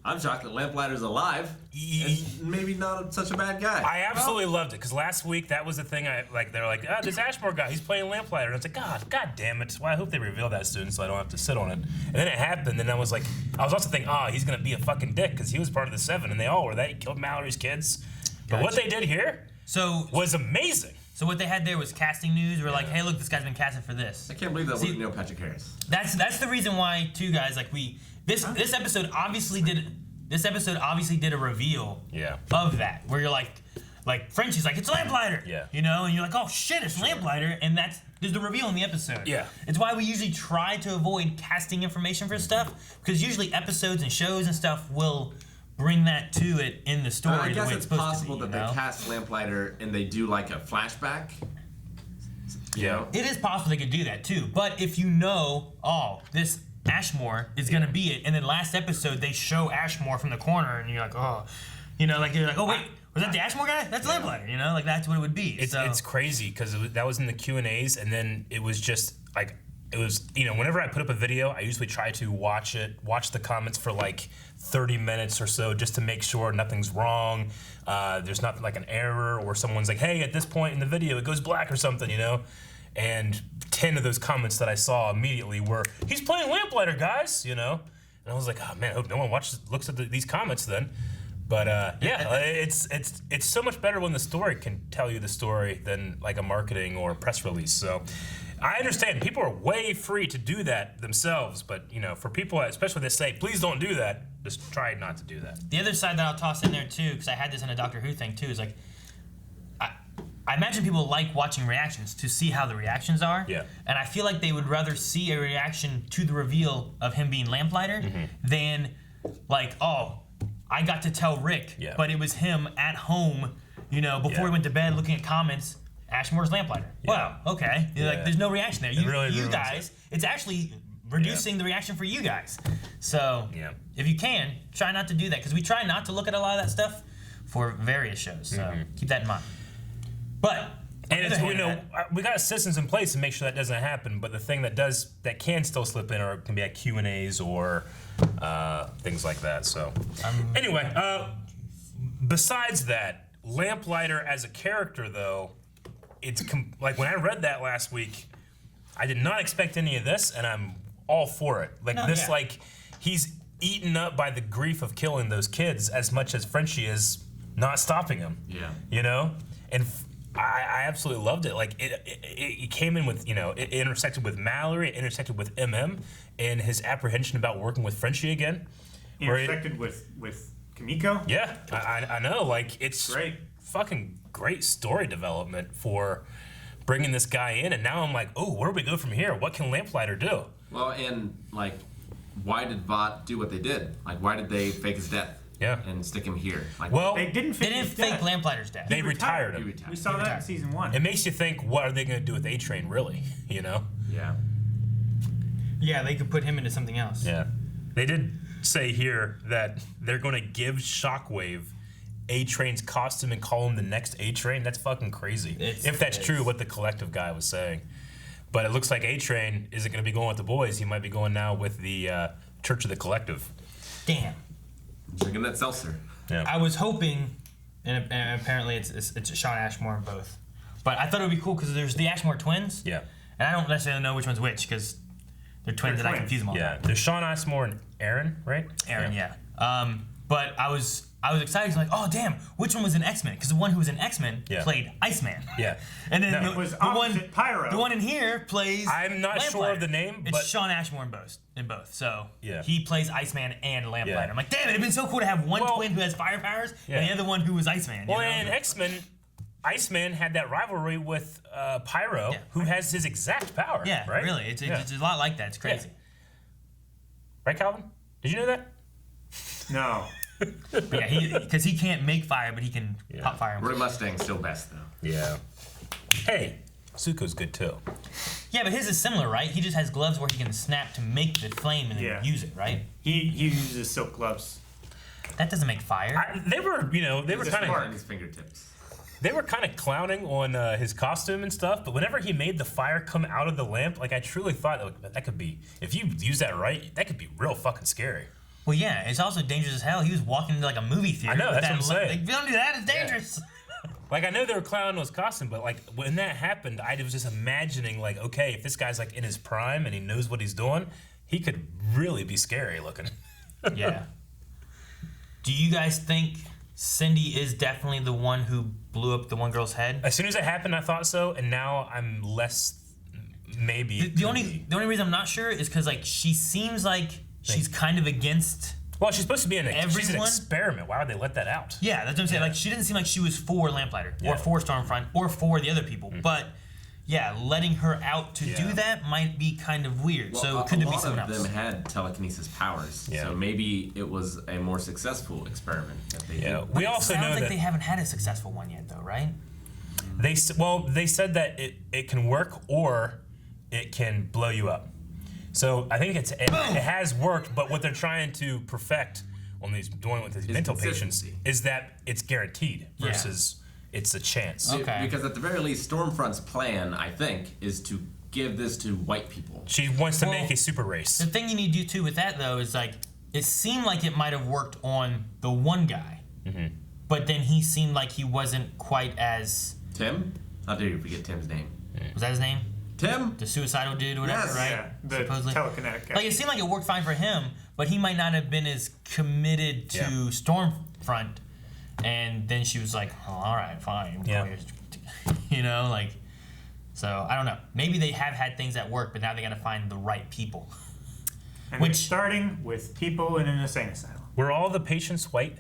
Speaker 2: I'm shocked that Lamplighter's alive. And maybe not such a bad guy.
Speaker 1: I absolutely loved it because last week that was the thing. They're like, this Ashmore guy, he's playing Lamplighter, and I was like, God damn it! Well, I hope they reveal that soon so I don't have to sit on it. And then it happened, and I was also thinking, he's gonna be a fucking dick because he was part of the Seven, and they all were. They killed Mallory's kids, but what they did here was amazing.
Speaker 4: So what they had there was casting news. We're like, hey, look, this guy's been casted for this.
Speaker 2: I can't believe that wasn't Neil Patrick Harris.
Speaker 4: That's the reason why, too, guys. Like this episode obviously did a reveal of that, where you're like Frenchie's like, it's Lamplighter, you know, and you're like, oh shit, it's Lamplighter, and there's the reveal in the episode.
Speaker 1: Yeah,
Speaker 4: it's why we usually try to avoid casting information for stuff, because usually episodes and shows and stuff will bring that to it in the story.
Speaker 2: I guess
Speaker 4: the way
Speaker 2: it's
Speaker 4: supposed
Speaker 2: possible
Speaker 4: to be,
Speaker 2: that they cast Lamplighter and they do like a flashback.
Speaker 1: Yeah,
Speaker 4: it is possible they could do that too. But if you know, this Ashmore is gonna be it, and then last episode they show Ashmore from the corner, and you're like, oh wait, was that the Ashmore guy? That's Lamplighter, you know, like that's what it would be.
Speaker 1: It's crazy because that was in the Q&As, and then it was just like, it was, you know, whenever I put up a video, I usually try to watch the comments for like 30 minutes or so just to make sure nothing's wrong. There's not like an error or someone's like, hey, at this point in the video it goes black or something, you know? And 10 of those comments that I saw immediately were, he's playing Lamplighter, guys, you know? And I was like, oh man, I hope no one looks at these comments then. But it's so much better when the story can tell you the story than like a marketing or a press release. So I understand people are way free to do that themselves, but you know, for people especially that say, please don't do that, just try not to do that.
Speaker 4: The other side that I'll toss in there too, because I had this in a Doctor Who thing too, is like, I imagine people like watching reactions to see how the reactions are.
Speaker 1: Yeah.
Speaker 4: And I feel like they would rather see a reaction to the reveal of him being Lamplighter than like, oh, I got to tell Rick, but it was him at home, you know, before he went to bed looking at comments, Ashmore's Lamplighter. Wow, okay. Like, there's no reaction there. You guys, it's actually reducing the reaction for you guys. So, if you can, try not to do that, because we try not to look at a lot of that stuff for various shows. So, keep that in mind. But
Speaker 1: and we got systems in place to make sure that doesn't happen. But the thing that can still slip in, or can be like Q&As or things like that. So anyway, besides that, Lamplighter as a character, though, it's like when I read that last week, I did not expect any of this, and I'm all for it. Like like he's eaten up by the grief of killing those kids as much as Frenchie is not stopping him. Yeah, you know, and. I absolutely loved it. Like it came in with, you know, it intersected with Mallory, it intersected with MM, and his apprehension about working with Frenchie again.
Speaker 3: Intersected with Kimiko.
Speaker 1: Yeah, I know. Like it's great, fucking great story development for bringing this guy in, and now I'm like, oh, where do we go from here? What can Lamplighter do?
Speaker 2: Well, and like, why did Vought do what they did? Like, why did they fake his death?
Speaker 1: Yeah.
Speaker 2: And stick him here. Like,
Speaker 1: well,
Speaker 3: they didn't fake
Speaker 4: Lamplighter's death.
Speaker 1: They retired him.
Speaker 3: We saw that in season 1.
Speaker 1: It makes you think, what are they going to do with A-Train, really? You know?
Speaker 2: Yeah.
Speaker 4: Yeah, they could put him into something else.
Speaker 1: Yeah. They did say here that they're going to give Shockwave A-Train's costume and call him the next A-Train. That's fucking crazy. If that's true, what the collective guy was saying. But it looks like A-Train isn't going to be going with the boys. He might be going now with the Church of the Collective.
Speaker 4: Damn.
Speaker 2: Drinking that seltzer.
Speaker 1: Yeah.
Speaker 4: I was hoping and apparently it's Sean Ashmore in both. But I thought it would be cool because there's the Ashmore twins.
Speaker 1: Yeah.
Speaker 4: And I don't necessarily know which one's which because they're twins and I confuse them all.
Speaker 1: Yeah. There's Sean Ashmore and Aaron, right?
Speaker 4: Aaron, yeah. But I was excited. I was like, oh damn, which one was in X-Men? Because the one who was in X-Men played Iceman.
Speaker 1: Yeah.
Speaker 4: And then
Speaker 3: It was opposite Pyro.
Speaker 4: The one in here plays.
Speaker 1: I'm not sure
Speaker 4: Lamplighter.
Speaker 1: of the name,
Speaker 4: It's
Speaker 1: but
Speaker 4: Sean Ashmore in both. So
Speaker 1: Yeah.
Speaker 4: he plays Iceman and Lamplighter.
Speaker 1: Yeah.
Speaker 4: I'm like, damn it! It'd been so cool to have one twin who has fire powers and the other one who was Iceman.
Speaker 1: Well,
Speaker 4: you know?
Speaker 1: and X-Men, Iceman had that rivalry with Pyro, who has his exact power.
Speaker 4: Yeah,
Speaker 1: right?
Speaker 4: really. It's a lot like that. It's crazy.
Speaker 1: Right, Calvin? Did you know that?
Speaker 3: No.
Speaker 4: But yeah, because he can't make fire, but he can pop fire.
Speaker 2: Roy Mustang's still best though.
Speaker 1: Yeah. Hey, Zuko's good too.
Speaker 4: Yeah, but his is similar, right? He just has gloves where he can snap to make the flame and then use it, right?
Speaker 3: He uses silk gloves.
Speaker 4: That doesn't make fire.
Speaker 1: They were kind
Speaker 2: On his fingertips.
Speaker 1: They were kind of clowning on his costume and stuff, but whenever he made the fire come out of the lamp, like I truly thought like, that could be, if you use that right, that could be real fucking scary.
Speaker 4: Well, yeah, it's also dangerous as hell. He was walking into like a movie theater.
Speaker 1: I know,
Speaker 4: with
Speaker 1: that's
Speaker 4: that
Speaker 1: what I'm saying.
Speaker 4: Like, if you don't do that, it's dangerous.
Speaker 1: Like I know they were clowning on his costume, but like when that happened, I was just imagining like, okay, if this guy's like in his prime and he knows what he's doing, he could really be scary looking.
Speaker 4: Yeah. Do you guys think Cindy is definitely the one who blew up the one girl's head?
Speaker 1: As soon as it happened, I thought so, and now I'm less maybe.
Speaker 4: The only reason I'm not sure is because like she seems like she's kind of against.
Speaker 1: Well, she's supposed to be she's an
Speaker 4: everyone?
Speaker 1: experiment. Why would they let that out?
Speaker 4: Yeah, that's what I'm saying. Like she didn't seem like she was for Lamplighter or for Stormfront or for the other people. But yeah, letting her out to do that might be kind of weird.
Speaker 2: Well,
Speaker 4: so could it be
Speaker 2: a
Speaker 4: someone
Speaker 2: lot of
Speaker 4: else?
Speaker 2: them had telekinesis powers,
Speaker 1: Yeah.
Speaker 2: so maybe it was a more successful experiment that they did.
Speaker 1: We also know
Speaker 4: Sounds like
Speaker 1: that
Speaker 4: they haven't had a successful one yet, though, right?
Speaker 1: they said that it can work or it can blow you up. So I think it has worked, but what they're trying to perfect on doing with these mental patients is that it's guaranteed versus it's a chance.
Speaker 4: Okay.
Speaker 2: Because at the very least, Stormfront's plan, I think, is to give this to white people.
Speaker 1: She wants to make a super race.
Speaker 4: The thing you need to do too with that though is like it seemed like it might have worked on the one guy, but then he seemed like he wasn't quite as.
Speaker 2: Tim? How dare you forget Tim's name?
Speaker 4: Was that his name?
Speaker 2: Tim?
Speaker 4: The suicidal dude or whatever,
Speaker 2: Yes.
Speaker 4: right?
Speaker 3: Yeah, the
Speaker 4: Supposedly.
Speaker 3: telekinetic guy.
Speaker 4: Like it seemed like it worked fine for him, but he might not have been as committed to Stormfront. And then she was like, "Oh, all right, fine."
Speaker 1: Yeah.
Speaker 4: You know, like. So I don't know. Maybe they have had things that work, but now they got to find the right people.
Speaker 3: And it's starting with people in an insane asylum.
Speaker 1: Were all the patients white?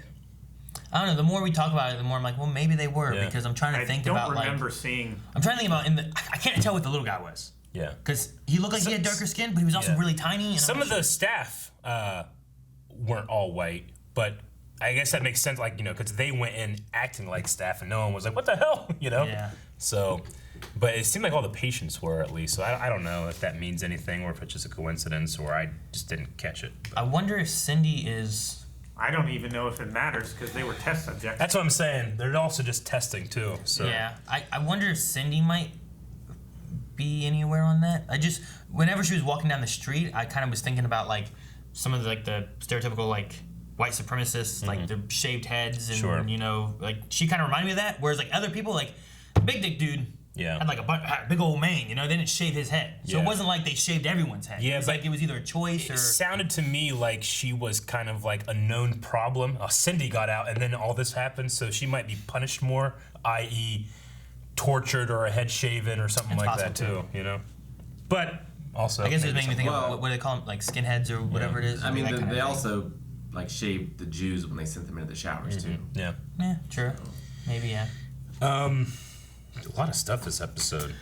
Speaker 4: I don't know. The more we talk about it, the more I'm like, well, maybe they were because I'm trying to think about like.
Speaker 3: I don't remember seeing.
Speaker 4: I'm trying to think about I can't tell what the little guy was.
Speaker 1: Yeah.
Speaker 4: Because he looked like he had darker skin, but he was also really tiny. And
Speaker 1: Some of the staff weren't all white, but I guess that makes sense, like, you know, because they went in acting like staff and no one was like, what the hell, you know?
Speaker 4: Yeah.
Speaker 1: So, but it seemed like all the patients were at least, so I don't know if that means anything or if it's just a coincidence or I just didn't catch it.
Speaker 4: I wonder if Cindy is.
Speaker 3: I don't even know if it matters because they were test subjects.
Speaker 1: That's what I'm saying. They're also just testing too. So
Speaker 4: Yeah. I wonder if Cindy might be anywhere on that. Whenever she was walking down the street, I kind of was thinking about like some of the stereotypical like white supremacists, like the shaved heads and you know, like she kind of reminded me of that. Whereas like other people, like the big dick dude, had like a big old mane, you know, they didn't shave his head. So it wasn't like they shaved everyone's head.
Speaker 1: Yeah,
Speaker 4: it was
Speaker 1: but
Speaker 4: like it was either a choice or.
Speaker 1: It sounded to me like she was kind of like a known problem. Cindy got out and then all this happened, so she might be punished more, i.e. tortured or a head shaven or something like that too, you know? But also,
Speaker 4: I guess it was making me think of what do they call them, like skinheads or whatever it is.
Speaker 2: I mean,
Speaker 4: that kind of
Speaker 2: they
Speaker 4: thing.
Speaker 2: also like shaved the Jews when they sent them into the showers too.
Speaker 1: Yeah.
Speaker 4: Yeah, true. Maybe, yeah.
Speaker 1: A lot of stuff this episode.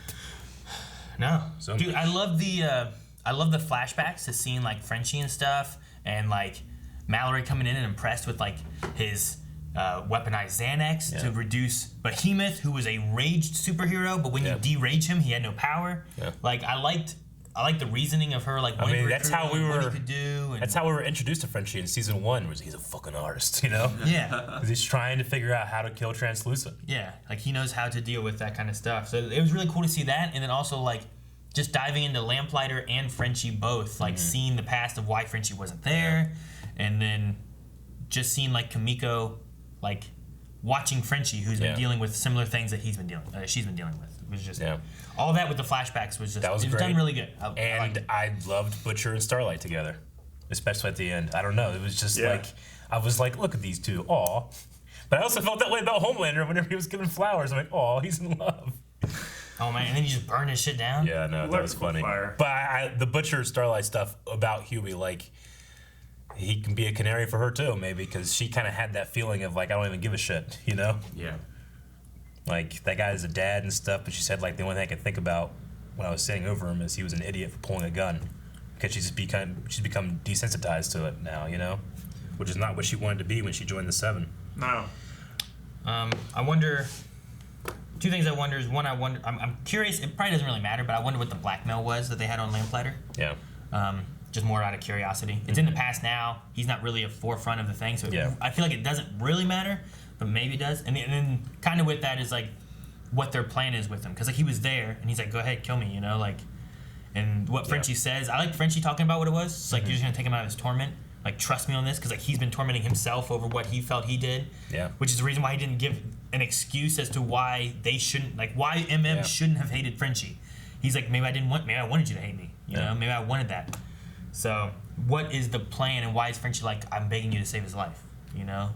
Speaker 4: No.
Speaker 1: So
Speaker 4: Dude,
Speaker 1: much.
Speaker 4: I love the flashbacks to seeing like Frenchie and stuff and like Mallory coming in and impressed with like his weaponized Xanax to reduce Behemoth, who was a raged superhero, but when you derage him, he had no power. Yeah. Like I liked the reasoning of her, like
Speaker 1: I mean, that's how we
Speaker 4: what
Speaker 1: were.
Speaker 4: he could do. And
Speaker 1: That's how we were introduced to Frenchie in season 1. Was he's a fucking artist, you know?
Speaker 4: Yeah.
Speaker 1: 'Cause he's trying to figure out how to kill Translucent.
Speaker 4: Yeah, like he knows how to deal with that kind of stuff. So it was really cool to see that, and then also like just diving into Lamplighter and Frenchie both, like seeing the past of why Frenchie wasn't there, and then just seeing like Kimiko like watching Frenchie, who's been dealing with similar things that she's been dealing with. It was just all that with the flashbacks was just
Speaker 1: That was
Speaker 4: it was
Speaker 1: great.
Speaker 4: done really good.
Speaker 1: I loved Butcher and Starlight together, especially at the end. I don't know. It was just like I was like, look at these two, aw. But I also felt that way about Homelander whenever he was giving flowers. I'm like, aw, he's in love.
Speaker 4: Oh man, and then you just burn his shit down.
Speaker 1: Yeah, no, that was funny.
Speaker 3: Fire.
Speaker 1: But the Butcher Starlight stuff about Huey, like, he can be a canary for her too, maybe, because she kind of had that feeling of like, I don't even give a shit, you know?
Speaker 2: Yeah.
Speaker 1: Like, that guy is a dad and stuff, but she said like the only thing I could think about when I was sitting over him is he was an idiot for pulling a gun, because she's become desensitized to it now, you know, which is not what she wanted to be when she joined the Seven.
Speaker 3: No.
Speaker 4: I wonder. Two things I wonder is one, I'm curious. It probably doesn't really matter, but I wonder what the blackmail was that they had on Lamplighter.
Speaker 1: Yeah.
Speaker 4: Just more out of curiosity. It's in the past now. He's not really a forefront of the thing, so I feel like it doesn't really matter, but maybe it does. And then kind of with that is like what their plan is with him, because like he was there and he's like, go ahead, kill me, you know, like. And what Frenchie says, I like Frenchie talking about what it was. It's like you're just gonna take him out of his torment. Like, trust me on this, because like he's been tormenting himself over what he felt he did. Yeah. Which is the reason why he didn't give an excuse as to why they shouldn't, like why shouldn't have hated Frenchie. He's like, maybe I wanted you to hate me. You know, maybe I wanted that. So, what is the plan, and why is Frenchie like, I'm begging you to save his life? You know.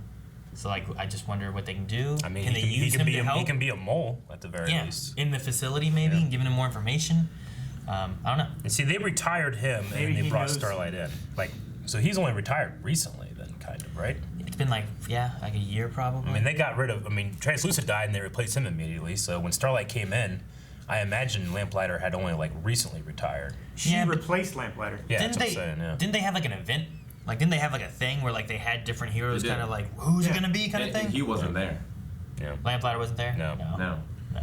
Speaker 4: So like, I just wonder what they can do.
Speaker 1: I mean,
Speaker 4: can they use him to help?
Speaker 1: He can be a mole at the very least.
Speaker 4: In the facility maybe, and giving him more information. I don't know.
Speaker 1: And see, they retired him, and they brought Starlight in. Like, so he's only retired recently, then, kind of, right?
Speaker 4: It's been like a year probably.
Speaker 1: I mean, they got rid of. I mean, Translucent died, and they replaced him immediately. So when Starlight came in, I imagine Lamplighter had only like recently retired.
Speaker 3: She replaced Lamplighter.
Speaker 1: Yeah, that's what I'm saying. Yeah.
Speaker 4: Didn't they have like an event? Like, didn't they have like a thing where like they had different heroes, kind of like who's it gonna be, kind of thing?
Speaker 2: He wasn't there.
Speaker 1: Yeah.
Speaker 4: Lamplighter wasn't there.
Speaker 2: No,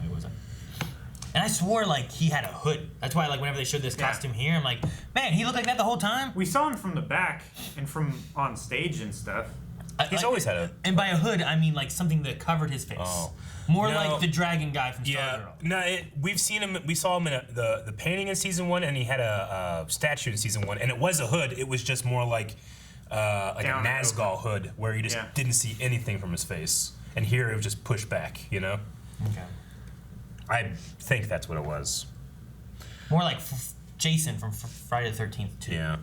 Speaker 4: he wasn't. And I swore like he had a hood. That's why like whenever they showed this costume here, I'm like, man, he looked like that the whole time.
Speaker 3: We saw him from the back and from on stage and stuff.
Speaker 1: He's always had a.
Speaker 4: And by a hood, I mean like something that covered his face.
Speaker 1: Oh.
Speaker 4: More like the dragon guy from Stargirl.
Speaker 1: Yeah, no, we've seen him. We saw him in the painting in season 1, and he had a statue in season 1, and it was a hood. It was just more like a Nazgul hood, where you just didn't see anything from his face. And here it was just pushed back, you know.
Speaker 4: Okay.
Speaker 1: I think that's what it was.
Speaker 4: More like Jason from Friday the 13th too.
Speaker 1: Yeah.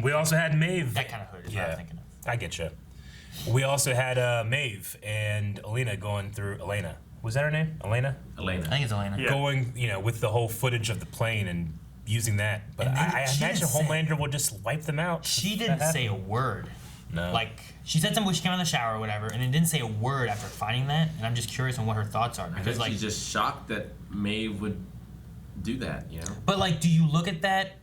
Speaker 1: We also had Maeve.
Speaker 4: That kind of hood is what I'm thinking of.
Speaker 1: I get you. We also had Maeve and Elena going through. Elena, was that her name? Elena.
Speaker 4: I think it's Elena.
Speaker 1: Yeah. Going, with the whole footage of the plane and using that. But I imagine Homelander will just wipe them out.
Speaker 4: She didn't say a word.
Speaker 1: No.
Speaker 4: Like, she said something when she came out of the shower or whatever, and then didn't say a word after finding that. And I'm just curious on what her thoughts are.
Speaker 2: I think she's just shocked that Maeve would do that, you know?
Speaker 4: But like, do you look at that?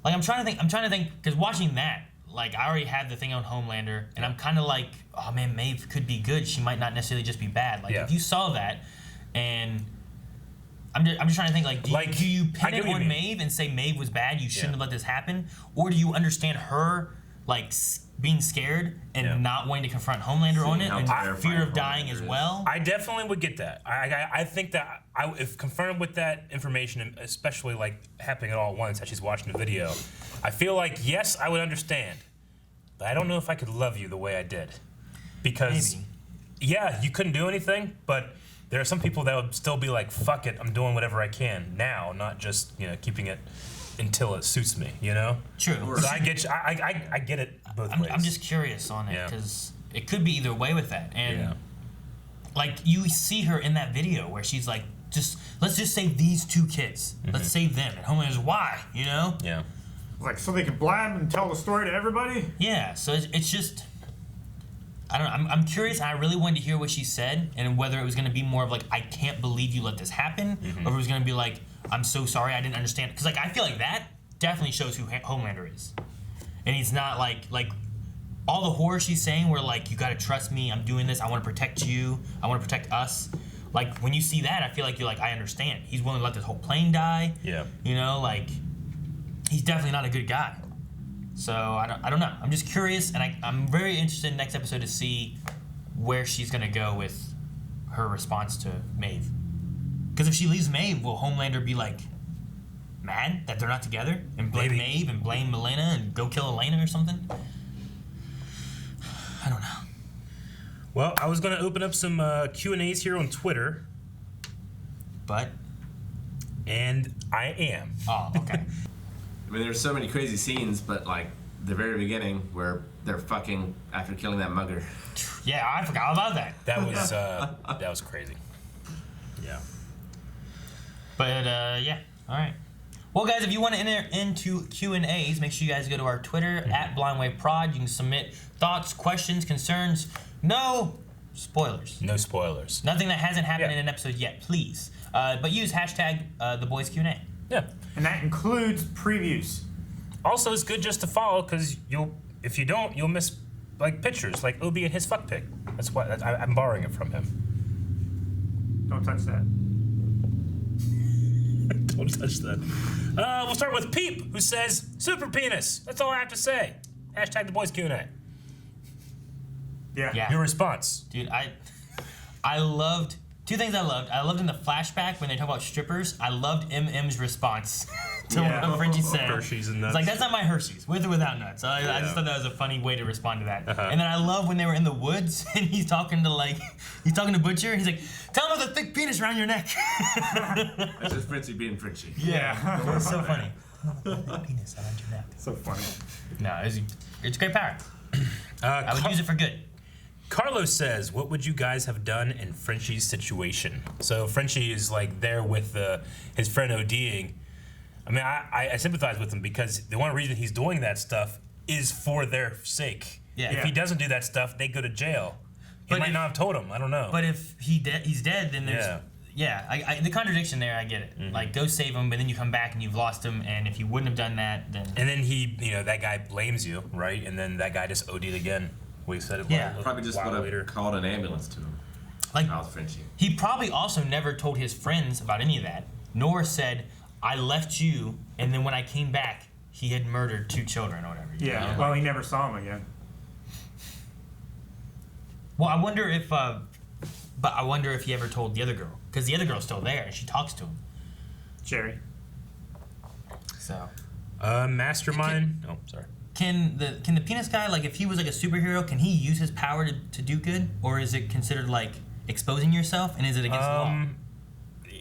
Speaker 4: Like, I'm trying to think, because watching that, like, I already had the thing on Homelander, and I'm kind of like, oh man, Maeve could be good. She might not necessarily just be bad. Like, if you saw that, and I'm just trying to think, like, do you pin it on Maeve and say Maeve was bad, you shouldn't have let this happen? Or do you understand her, like, being scared and not wanting to confront Homelander on it, and fear of dying as well?
Speaker 1: I definitely would get that. I think that if confronted with that information, especially like happening all at once as she's watching the video, I feel like, yes, I would understand, but I don't know if I could love you the way I did. Because, yeah, you couldn't do anything, but there are some people that would still be like, fuck it, I'm doing whatever I can now, not just, keeping it until it suits me,
Speaker 4: True.
Speaker 1: So I get you, I get it both ways.
Speaker 4: I'm just curious on it, because it could be either way with that. And, like, you see her in that video where she's like, let's just save these 2 kids. Let's save them. And Homelander's, why,
Speaker 1: Yeah.
Speaker 3: Like, so they can blab and tell the story to everybody?
Speaker 4: Yeah, so it's just, I don't know, I'm curious, and I really wanted to hear what she said, and whether it was going to be more of like, I can't believe you let this happen, or if it was going to be like, I'm so sorry, I didn't understand. Because, like, I feel like that definitely shows who Homelander is. And he's not like all the horror she's saying where, like, you got to trust me, I'm doing this, I want to protect you, I want to protect us. Like, when you see that, I feel like you're like, I understand. He's willing to let this whole plane die.
Speaker 1: Yeah.
Speaker 4: Like, he's definitely not a good guy. So, I don't know. I'm just curious, and I'm very interested in next episode to see where she's going to go with her response to Maeve. Because if she leaves Maeve, will Homelander be, like, mad that they're not together? And blame Maeve and blame Elena and go kill Elena or something? I don't know.
Speaker 1: Well, I was going to open up some Q&As here on Twitter.
Speaker 4: But?
Speaker 1: And I am.
Speaker 4: Oh, okay.
Speaker 2: I mean, there's so many crazy scenes, but like the very beginning where they're fucking after killing that mugger.
Speaker 4: Yeah, I forgot about that.
Speaker 1: That was crazy. Yeah.
Speaker 4: But yeah, all right. Well, guys, if you want to enter into Q&As, make sure you guys go to our Twitter at BlindWayProd. You can submit thoughts, questions, concerns. No spoilers.
Speaker 1: No spoilers.
Speaker 4: Nothing that hasn't happened in an episode yet, please. But use hashtag #TheBoysQ&A.
Speaker 1: Yeah.
Speaker 3: And that includes previews.
Speaker 1: Also, it's good just to follow because if you don't, you'll miss like pictures, like Obi and his fuck pic. That's why I'm borrowing it from him.
Speaker 3: Don't touch that.
Speaker 1: Don't touch that. We'll start with Peep, who says, "Super penis." That's all I have to say. Hashtag the boys Q&A.
Speaker 3: Yeah.
Speaker 1: Your response,
Speaker 4: dude. I loved two things. I loved in the flashback when they talk about strippers. I loved MM's response to what Frenchie said.
Speaker 1: Hershey's and nuts.
Speaker 4: It's like, that's not my Hershey's, with or without nuts. I just thought that was a funny way to respond to that. And then I love when they were in the woods and he's talking to Butcher and he's like, "Tell him about the thick penis around your neck."
Speaker 2: That's just Frenchie being Frenchie.
Speaker 4: Yeah. It was so funny. Thick penis around your neck.
Speaker 3: So funny.
Speaker 4: No, it's great power. I would use it for good.
Speaker 1: Carlos says, "What would you guys have done in Frenchie's situation?" So Frenchie is like there with his friend ODing. I mean, I sympathize with him because the one reason he's doing that stuff is for their sake.
Speaker 4: Yeah.
Speaker 1: If he doesn't do that stuff, they go to jail. He might not have told him. I don't know.
Speaker 4: But if he's dead, then there's the contradiction there. I get it. Like, go save him, but then you come back and you've lost him. And if you wouldn't have done that, then
Speaker 1: that guy blames you, right? And then that guy just OD'd again. We said it.
Speaker 2: Probably just would have called an ambulance to him.
Speaker 4: Like,
Speaker 2: I was Frenchie.
Speaker 4: He probably also never told his friends about any of that, nor said, "I left you, and then when I came back, he had murdered 2 children," or whatever.
Speaker 3: Yeah. Well, he never saw him again.
Speaker 4: Well, I wonder if he ever told the other girl, because the other girl's still there and she talks to him.
Speaker 3: Jerry.
Speaker 4: So.
Speaker 1: Mastermind. Sorry.
Speaker 4: Can the penis guy, like, if he was like a superhero, can he use his power to do good, or is it considered like exposing yourself, and is it against the law?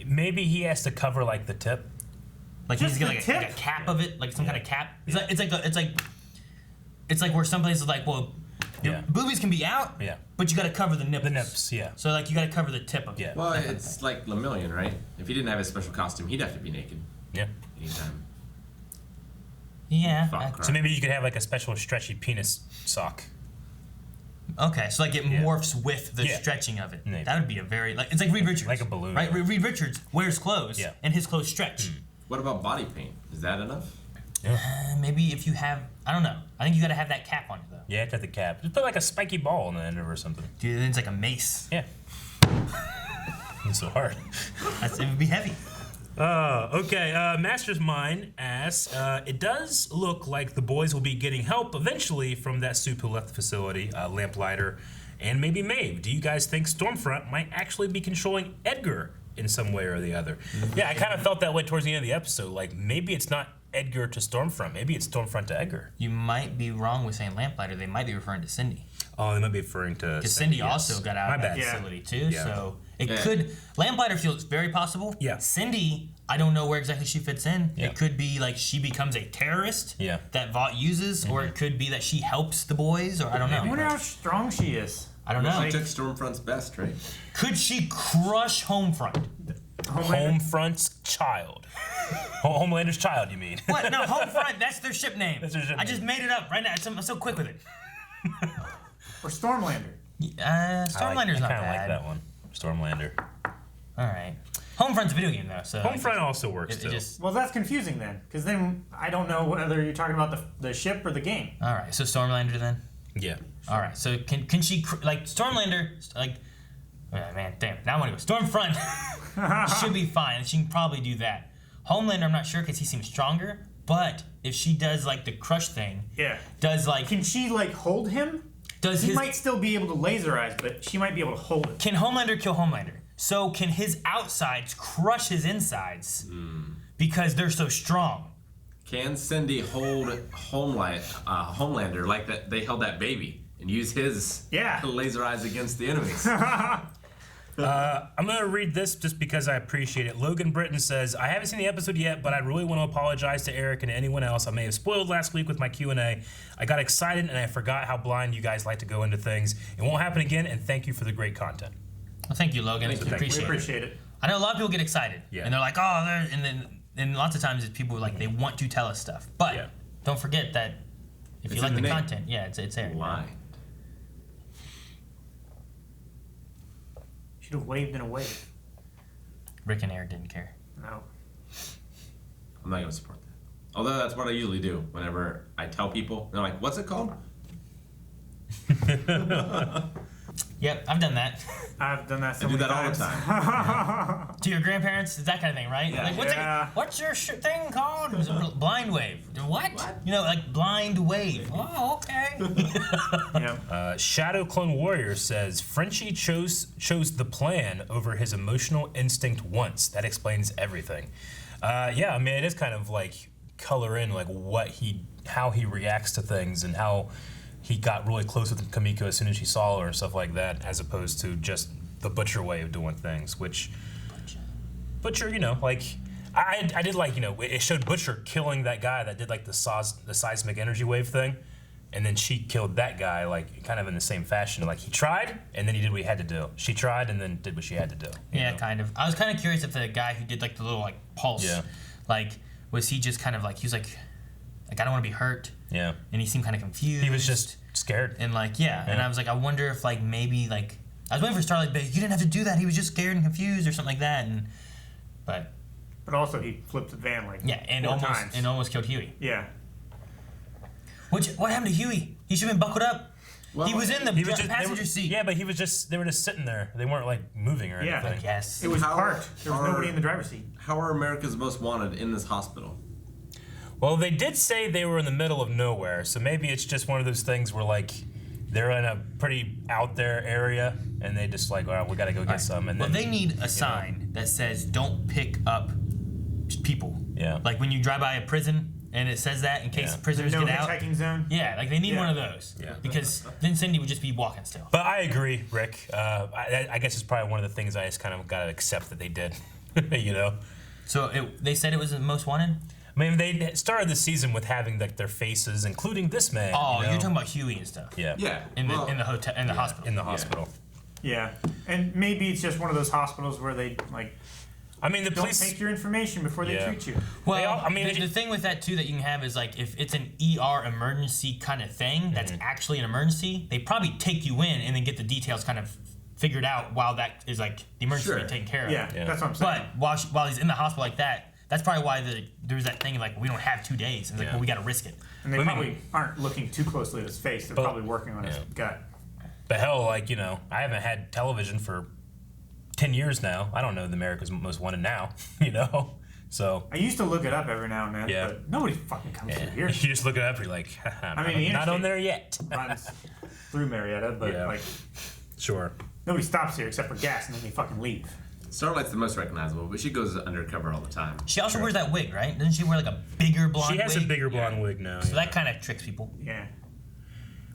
Speaker 1: Maybe he has to cover like the tip.
Speaker 4: Like he's got like a cap of it, like some kind of cap. It's like where some places like, well, your boobies can be out, but you got to cover the nipples.
Speaker 1: The nips, yeah.
Speaker 4: So like you got to cover the tip of it.
Speaker 2: Well, it's like Lemillion, right? If he didn't have his special costume, he'd have to be naked.
Speaker 1: Yeah.
Speaker 2: Anytime.
Speaker 4: Yeah.
Speaker 1: So maybe you could have like a special stretchy penis sock.
Speaker 4: Okay, so like it morphs with the stretching of it. Maybe. That would be a very it's like Reed Richards,
Speaker 1: like a balloon,
Speaker 4: right? Reed Richards wears clothes, and his clothes stretch.
Speaker 2: What about body paint? Is that enough?
Speaker 4: Maybe if you have, I don't know. I think you got to have that cap on it though.
Speaker 1: Yeah, you have to have the cap. Just put like a spiky ball on the end of it or something.
Speaker 4: Dude, then it's like a mace.
Speaker 1: Yeah. It's so hard.
Speaker 4: It would be heavy.
Speaker 1: Okay, Master's Mind asks, it does look like the boys will be getting help eventually from that soup who left the facility, Lamplighter, and maybe Maeve. Do you guys think Stormfront might actually be controlling Edgar in some way or the other? Yeah, I kind of felt that way towards the end of the episode. Like, maybe it's not Edgar to Stormfront. Maybe it's Stormfront to Edgar.
Speaker 4: You might be wrong with saying Lamplighter. They might be referring to Cindy.
Speaker 1: Oh, they might be referring to
Speaker 4: because Cindy also got out of that facility too.
Speaker 1: Yeah.
Speaker 4: So it could. Lamplighter feels very possible.
Speaker 1: Yeah.
Speaker 4: Cindy, I don't know where exactly she fits in.
Speaker 1: Yeah.
Speaker 4: It could be like she becomes a terrorist that Vought uses, or it could be that she helps the boys, or I don't know.
Speaker 3: I wonder how strong she is.
Speaker 4: I don't know.
Speaker 2: She took Stormfront's best, right?
Speaker 4: Could she crush Homefront?
Speaker 1: Homefront's child. Homelander's child, you mean?
Speaker 4: What? No, Homefront, that's their ship name.
Speaker 1: That's their ship
Speaker 4: I just made it up right now. I'm so quick with it.
Speaker 3: Or Stormlander.
Speaker 4: Stormlander's not bad.
Speaker 1: I kind of like that one. Stormlander.
Speaker 4: All right. Homefront's a video game though, so
Speaker 1: Homefront also works too.
Speaker 3: Well, that's confusing then, because then I don't know whether you're talking about the ship or the game.
Speaker 4: All right, so Stormlander then.
Speaker 1: Yeah.
Speaker 4: All right, so can she like Stormlander like? Oh, man, damn! Now I want to go. Stormfront should be fine. She can probably do that. Homelander, I'm not sure because he seems stronger. But if she does like the crush thing,
Speaker 3: can she like hold him? He might still be able to laser eyes, but she might be able to hold him.
Speaker 4: Can Homelander kill Homelander? So can his outsides crush his insides because they're so strong?
Speaker 2: Can Cindy hold Homelander like that? They held that baby. and use his laser eyes against the enemies.
Speaker 1: I'm going to read this just because I appreciate it. Logan Britton says, I haven't seen the episode yet, but I really want to apologize to Eric and anyone else I may have spoiled last week with my Q&A. I got excited and I forgot how blind you guys like to go into things. It won't happen again, and thank you for the great content.
Speaker 4: Well, thank you, Logan.
Speaker 3: We appreciate it.
Speaker 4: I know a lot of people get excited, and they're like, oh, and lots of times it's people like they want to tell us stuff. But don't forget that if you like the content, it's there.
Speaker 2: Why?
Speaker 3: Should have waved in a wave.
Speaker 4: Rick and Eric didn't care.
Speaker 3: No.
Speaker 2: I'm not gonna support that. Although that's what I usually do whenever I tell people. They're like, "What's it called?"
Speaker 4: Yep, I've done that.
Speaker 3: I've done that so
Speaker 2: I do
Speaker 3: many
Speaker 2: that all the
Speaker 3: times.
Speaker 2: time.
Speaker 4: To your grandparents, it's that kind of thing, right?
Speaker 2: Yeah.
Speaker 4: Like, what's your thing called? It was a blind wave. What? You know, like blind wave. Oh, okay.
Speaker 1: Shadow Clone Warrior says Frenchie chose the plan over his emotional instinct once. That explains everything. Yeah, I mean it is kind of like color in like how he reacts to things and how he got really close with Kamiko as soon as he saw her and stuff like that, as opposed to just the Butcher way of doing things, which Butcher, you know, like I did like, you know, it showed Butcher killing that guy that did like the seismic energy wave thing, and then she killed that guy like kind of in the same fashion. Like he tried and then he did what he had to do. She tried and then did what she had to do.
Speaker 4: Yeah, kind of. I was kind of curious if the guy who did like the little like pulse, like was he just kind of like he was like I don't want to be hurt.
Speaker 1: Yeah.
Speaker 4: And he seemed kind of confused.
Speaker 1: He was just scared.
Speaker 4: And like and I was like I wonder if like maybe like I was waiting for Starlight, but you didn't have to do that. He was just scared and confused or something like that. And but
Speaker 3: also he flipped the van like
Speaker 4: and almost killed Huey.
Speaker 3: Yeah.
Speaker 4: What happened to Huey? He should have been buckled up. Well, he was in the passenger seat.
Speaker 1: Yeah, but they were just sitting there. They weren't like moving or anything.
Speaker 4: Yes.
Speaker 3: It was parked. There was nobody in the driver's seat.
Speaker 2: How are America's Most Wanted in this hospital?
Speaker 1: Well, they did say they were in the middle of nowhere, so maybe it's just one of those things where like they're in a pretty out there area and they just like, all right, we gotta go get some. And
Speaker 4: then they need a sign that says don't pick up people.
Speaker 1: Yeah.
Speaker 4: Like when you drive by a prison and it says that in case prisoners get out.
Speaker 3: Hitchhiking zone.
Speaker 4: Yeah, like they need one of those. Yeah. Because then Cindy would just be walking still.
Speaker 1: But I agree, Rick. I guess it's probably one of the things I just kind of gotta accept that they did. You know.
Speaker 4: So they said it was the Most Wanted.
Speaker 1: I mean, they started the season with having like their faces, including this man.
Speaker 4: Oh, you're talking about Huey and stuff.
Speaker 1: Yeah.
Speaker 2: Yeah.
Speaker 4: In the hotel, in the hospital.
Speaker 1: In the hospital.
Speaker 3: Yeah, and maybe it's just one of those hospitals where they like.
Speaker 1: I mean, the
Speaker 3: don't
Speaker 1: police
Speaker 3: take your information before they treat you.
Speaker 4: Well, I mean, the thing with that too that you can have is like if it's an ER emergency kind of thing that's actually an emergency, they probably take you in and then get the details kind of figured out while that is like the emergency being taken care of.
Speaker 3: Yeah, that's what I'm saying.
Speaker 4: But while he's in the hospital like that. That's probably why there's that thing like we don't have 2 days. And it's like, well, we got to risk it.
Speaker 3: And they probably aren't looking too closely at his face. They're probably working on his gut.
Speaker 1: But hell, like, you know, I haven't had television for 10 years now. I don't know the America's Most Wanted now, you know? So
Speaker 3: I used to look it up every now and then, but nobody fucking comes through here.
Speaker 1: You just look it up, you're like, I'm not on there yet.
Speaker 3: Runs through Marietta, but like,
Speaker 1: sure.
Speaker 3: Nobody stops here except for gas, and then they fucking leave.
Speaker 2: Starlight's the most recognizable, but she goes undercover all the time.
Speaker 4: She also wears that wig, right? Doesn't she wear like a bigger blonde wig?
Speaker 1: She has a bigger blonde wig now.
Speaker 4: So that kind of tricks people.
Speaker 3: Yeah.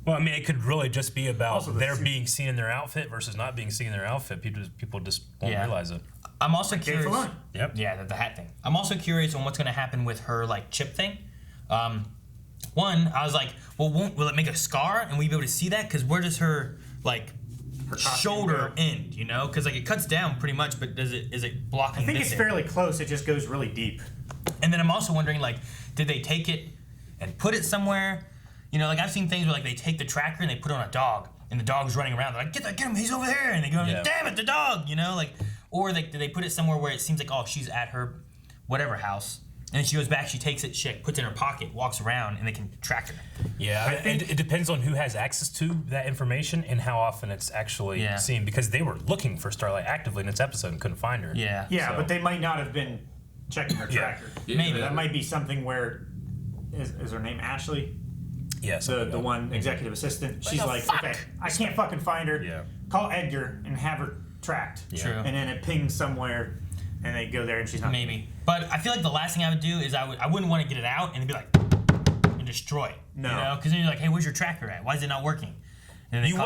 Speaker 1: Well, I mean, it could really just be about their being seen in their outfit versus not being seen in their outfit. People just won't realize it.
Speaker 4: I'm also curious.
Speaker 1: Yep.
Speaker 4: Yeah, the hat thing. I'm also curious on what's going to happen with her like chip thing. One, I was like, well, will it make a scar and will you be able to see that? Because where does her like shoulder end, you know? Because like it cuts down pretty much, but is it blocking?
Speaker 3: I think it's fairly close. It just goes really deep.
Speaker 4: And then I'm also wondering, like, did they take it and put it somewhere? You know, like I've seen things where like they take the tracker and they put it on a dog, and the dog's running around. They're like, get him, he's over there, and they go, like, damn it, the dog, you know, like, or did they put it somewhere where it seems like, oh, she's at her whatever house. And then she goes back, she takes it, she puts it in her pocket, walks around, and they can track her.
Speaker 1: Yeah, it depends on who has access to that information and how often it's actually seen. Because they were looking for Starlight actively in this episode and couldn't find her.
Speaker 3: Yeah, so. But they might not have been checking her tracker.
Speaker 4: Maybe.
Speaker 3: That might be something where, is her name Ashley?
Speaker 1: Yes.
Speaker 3: The one executive assistant. She's like, okay, I can't fucking find her.
Speaker 1: Yeah.
Speaker 3: Call Edgar and have her tracked.
Speaker 4: Yeah. True.
Speaker 3: And then it pings somewhere. And they go there and she's not.
Speaker 4: Maybe. But I feel like the last thing I would do is I wouldn't want to get it out and be like, and destroy it.
Speaker 3: No.
Speaker 4: You know? Because then you're like, hey, where's your tracker at? Why is it not working? And
Speaker 1: You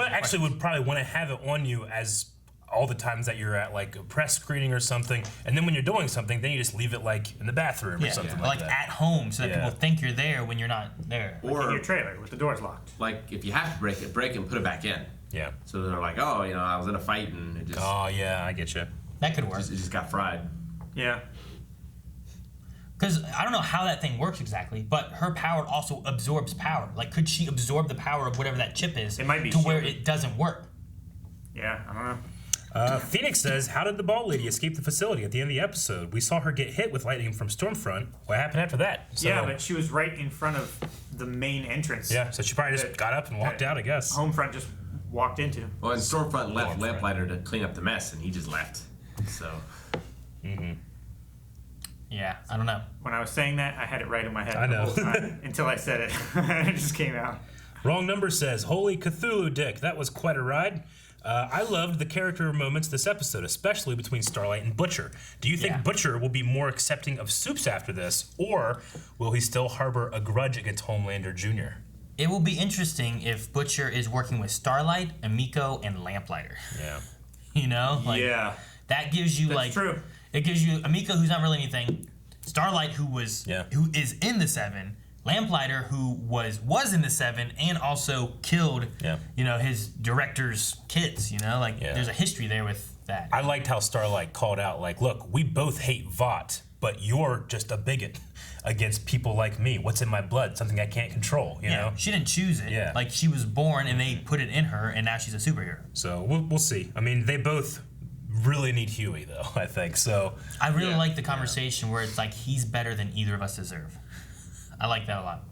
Speaker 1: would probably want to have it on you as all the times that you're at like a press screening or something, and then when you're doing something, then you just leave it like in the bathroom or something like that.
Speaker 4: At home, so that people think you're there when you're not there.
Speaker 3: Or in your trailer with the doors locked.
Speaker 2: Like if you have to break it, break and put it back in.
Speaker 1: Yeah.
Speaker 2: So they're like, oh, I was in a fight and it just.
Speaker 1: Oh yeah, I get you.
Speaker 4: That could work.
Speaker 2: It just got fried.
Speaker 3: Yeah.
Speaker 4: Because I don't know how that thing works exactly, but her power also absorbs power. Like, could she absorb the power of whatever that chip is?
Speaker 3: It might be
Speaker 4: to where it doesn't work.
Speaker 3: Yeah, I don't know.
Speaker 1: Phoenix says, how did the ball lady escape the facility at the end of the episode? We saw her get hit with lightning from Stormfront. What happened after that? So,
Speaker 3: yeah, but she was right in front of the main entrance.
Speaker 1: Yeah, so she probably just got up and walked out, I guess.
Speaker 3: Homefront just walked into.
Speaker 2: Well, and Stormfront left Lamplighter to clean up the mess, and he just left. So.
Speaker 4: Yeah, I don't know.
Speaker 3: When I was saying that, I had it right in my head
Speaker 1: I know.
Speaker 3: the whole time until I said it. It just came out.
Speaker 1: Wrong Number says, holy Cthulhu dick, that was quite a ride. I loved the character moments this episode, especially between Starlight and Butcher. Do you think Butcher will be more accepting of Soups after this, or will he still harbor a grudge against Homelander Jr.?
Speaker 4: It will be interesting if Butcher is working with Starlight, Emiko, and Lamplighter.
Speaker 1: Yeah.
Speaker 4: That gives you
Speaker 3: That's true.
Speaker 4: It gives you Emiko, who's not really anything, Starlight, who is in the 7, Lamplighter, who was in the 7 and also killed his director's kids. There's a history there with that.
Speaker 1: I liked how Starlight called out, like, look, we both hate Vought, but you're just a bigot against people like me. What's in my blood? Something I can't control, you know?
Speaker 4: She didn't choose it.
Speaker 1: Yeah.
Speaker 4: Like, she was born and they put it in her, and now she's a superhero.
Speaker 1: So we'll see. I mean, they both really need Huey, though, I think. So
Speaker 4: I really like the conversation where it's like, he's better than either of us deserve. I like that a lot.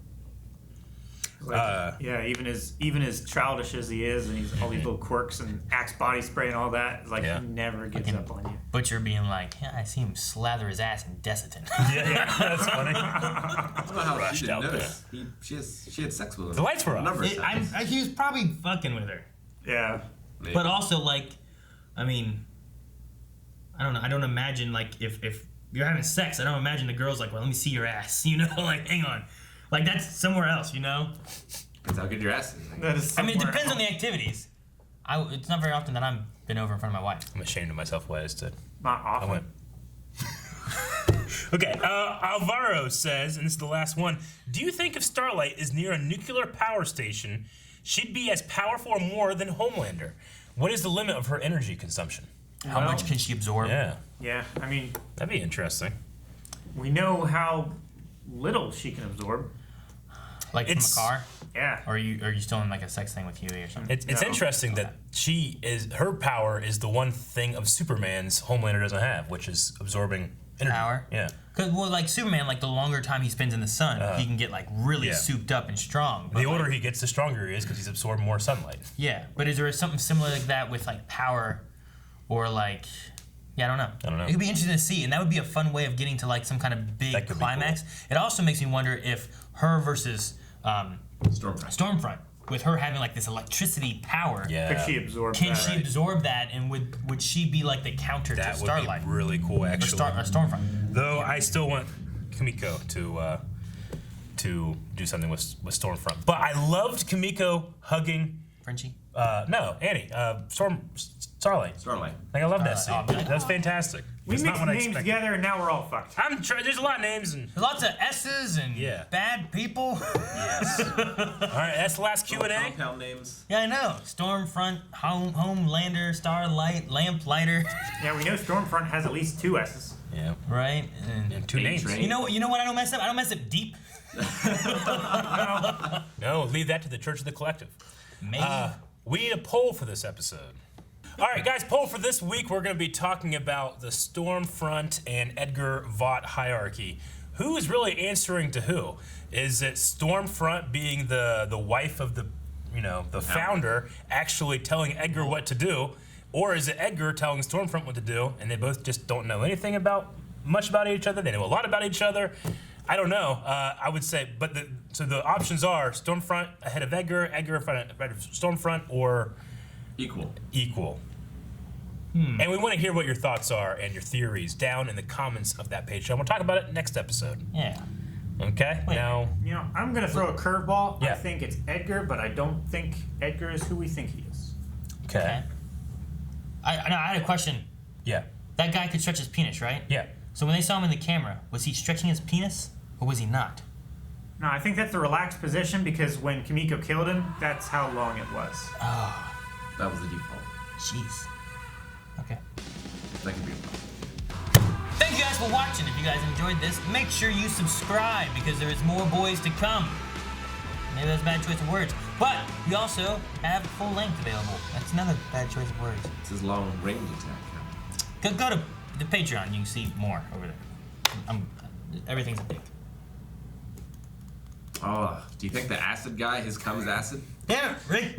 Speaker 3: Even as childish as he is, and he's all these little quirks and Axe body spray and all that, it's like he never gives up on you.
Speaker 4: Butcher being like, I see him slather his ass in Desitin.
Speaker 1: That's funny.
Speaker 2: I don't know how she didn't notice. She had sex with him.
Speaker 1: The lights were off.
Speaker 4: He was probably fucking with her.
Speaker 3: Yeah.
Speaker 2: Maybe.
Speaker 4: But also, like, I mean, I don't know. I don't imagine, like, if you're having sex, I don't imagine the girl's like, well, let me see your ass, like, hang on. Like, that's somewhere else,
Speaker 2: That's how good your ass is.
Speaker 3: That is
Speaker 4: I mean, it depends on the activities. It's not very often that I've been over in front of my wife.
Speaker 1: I'm ashamed of myself what I just did.
Speaker 3: Not often.
Speaker 1: I went. Okay, Alvaro says, and this is the last one, do you think if Starlight is near a nuclear power station, she'd be as powerful or more than Homelander? What is the limit of her energy consumption?
Speaker 4: How much can she absorb?
Speaker 3: Yeah, I mean,
Speaker 1: that'd be interesting.
Speaker 3: We know how little she can absorb.
Speaker 4: Like from a car?
Speaker 3: Yeah.
Speaker 4: Or are you still in like a sex thing with Huey or something?
Speaker 1: It's interesting that her power is the one thing of Superman's Homelander doesn't have, which is absorbing energy.
Speaker 4: Power?
Speaker 1: Yeah.
Speaker 4: Because, well, like Superman, like the longer time he spends in the sun, he can get like really souped up and strong.
Speaker 1: The older he gets, the stronger he is because he's absorbed more sunlight.
Speaker 4: Yeah, but is there something similar like that with like power or like... Yeah, I don't know. It could be interesting to see, and that would be a fun way of getting to like some kind of big climax. Cool. It also makes me wonder if her versus Stormfront, with her having like this electricity power,
Speaker 3: could she absorb
Speaker 4: Can
Speaker 3: that?
Speaker 4: she absorb that, and would she be like the counter to Starlight?
Speaker 1: That would be really cool, actually.
Speaker 4: Or Stormfront.
Speaker 1: Though I still want Kimiko to do something with Stormfront. But I loved Kimiko hugging
Speaker 4: Frenchie.
Speaker 1: No, Annie. Starlight. Like, I love that scene. That was fantastic.
Speaker 3: We mixed names together and now we're all fucked.
Speaker 1: There's a lot of names and
Speaker 4: there's lots of S's and bad people.
Speaker 1: Yes. All right, that's the last Q&A.
Speaker 2: Compound names.
Speaker 4: Yeah, I know. Stormfront, Homelander, Starlight, Lamplighter.
Speaker 3: Yeah, we know Stormfront has at least 2 S's.
Speaker 1: Yeah.
Speaker 4: Right.
Speaker 1: And 2 names.
Speaker 4: You know what? I don't mess up. I don't mess up deep.
Speaker 1: No, leave that to the Church of the Collective.
Speaker 4: Maeve.
Speaker 1: We need a poll for this episode. All right, guys, poll for this week. We're going to be talking about the Stormfront and Edgar Vought hierarchy. Who is really answering to who? Is it Stormfront being the wife of the founder actually telling Edgar what to do, or is it Edgar telling Stormfront what to do, and they both just don't know anything much about each other? They know a lot about each other. I don't know. I would say, so the options are Stormfront ahead of Edgar, Edgar ahead of Stormfront, or equal. And we want to hear what your thoughts are and your theories down in the comments of that page. And we'll talk about it next episode.
Speaker 4: Yeah.
Speaker 1: Okay.
Speaker 4: Wait.
Speaker 1: Now.
Speaker 3: You know, I'm gonna throw a curveball.
Speaker 1: Yeah.
Speaker 3: I think it's Edgar, but I don't think Edgar is who we think he is.
Speaker 1: Okay.
Speaker 4: I had a question.
Speaker 1: Yeah.
Speaker 4: That guy could stretch his penis, right?
Speaker 1: Yeah.
Speaker 4: So when they saw him in the camera, was he stretching his penis or was he not?
Speaker 3: No, I think that's the relaxed position because when Kimiko killed him, that's how long it was.
Speaker 4: Oh,
Speaker 2: That was the default.
Speaker 4: jeez. Okay.
Speaker 2: That could be.
Speaker 4: Thank you guys for watching. If you guys enjoyed this, make sure you subscribe because there is more boys to come. Maybe that's a bad choice of words. But we also have full length available. That's another bad choice of words.
Speaker 2: This is long range attack.
Speaker 4: Go to the Patreon. You can see more over there. Everything's a thing.
Speaker 2: Oh, do you think the acid guy, his cum is acid?
Speaker 4: Yeah, Rick.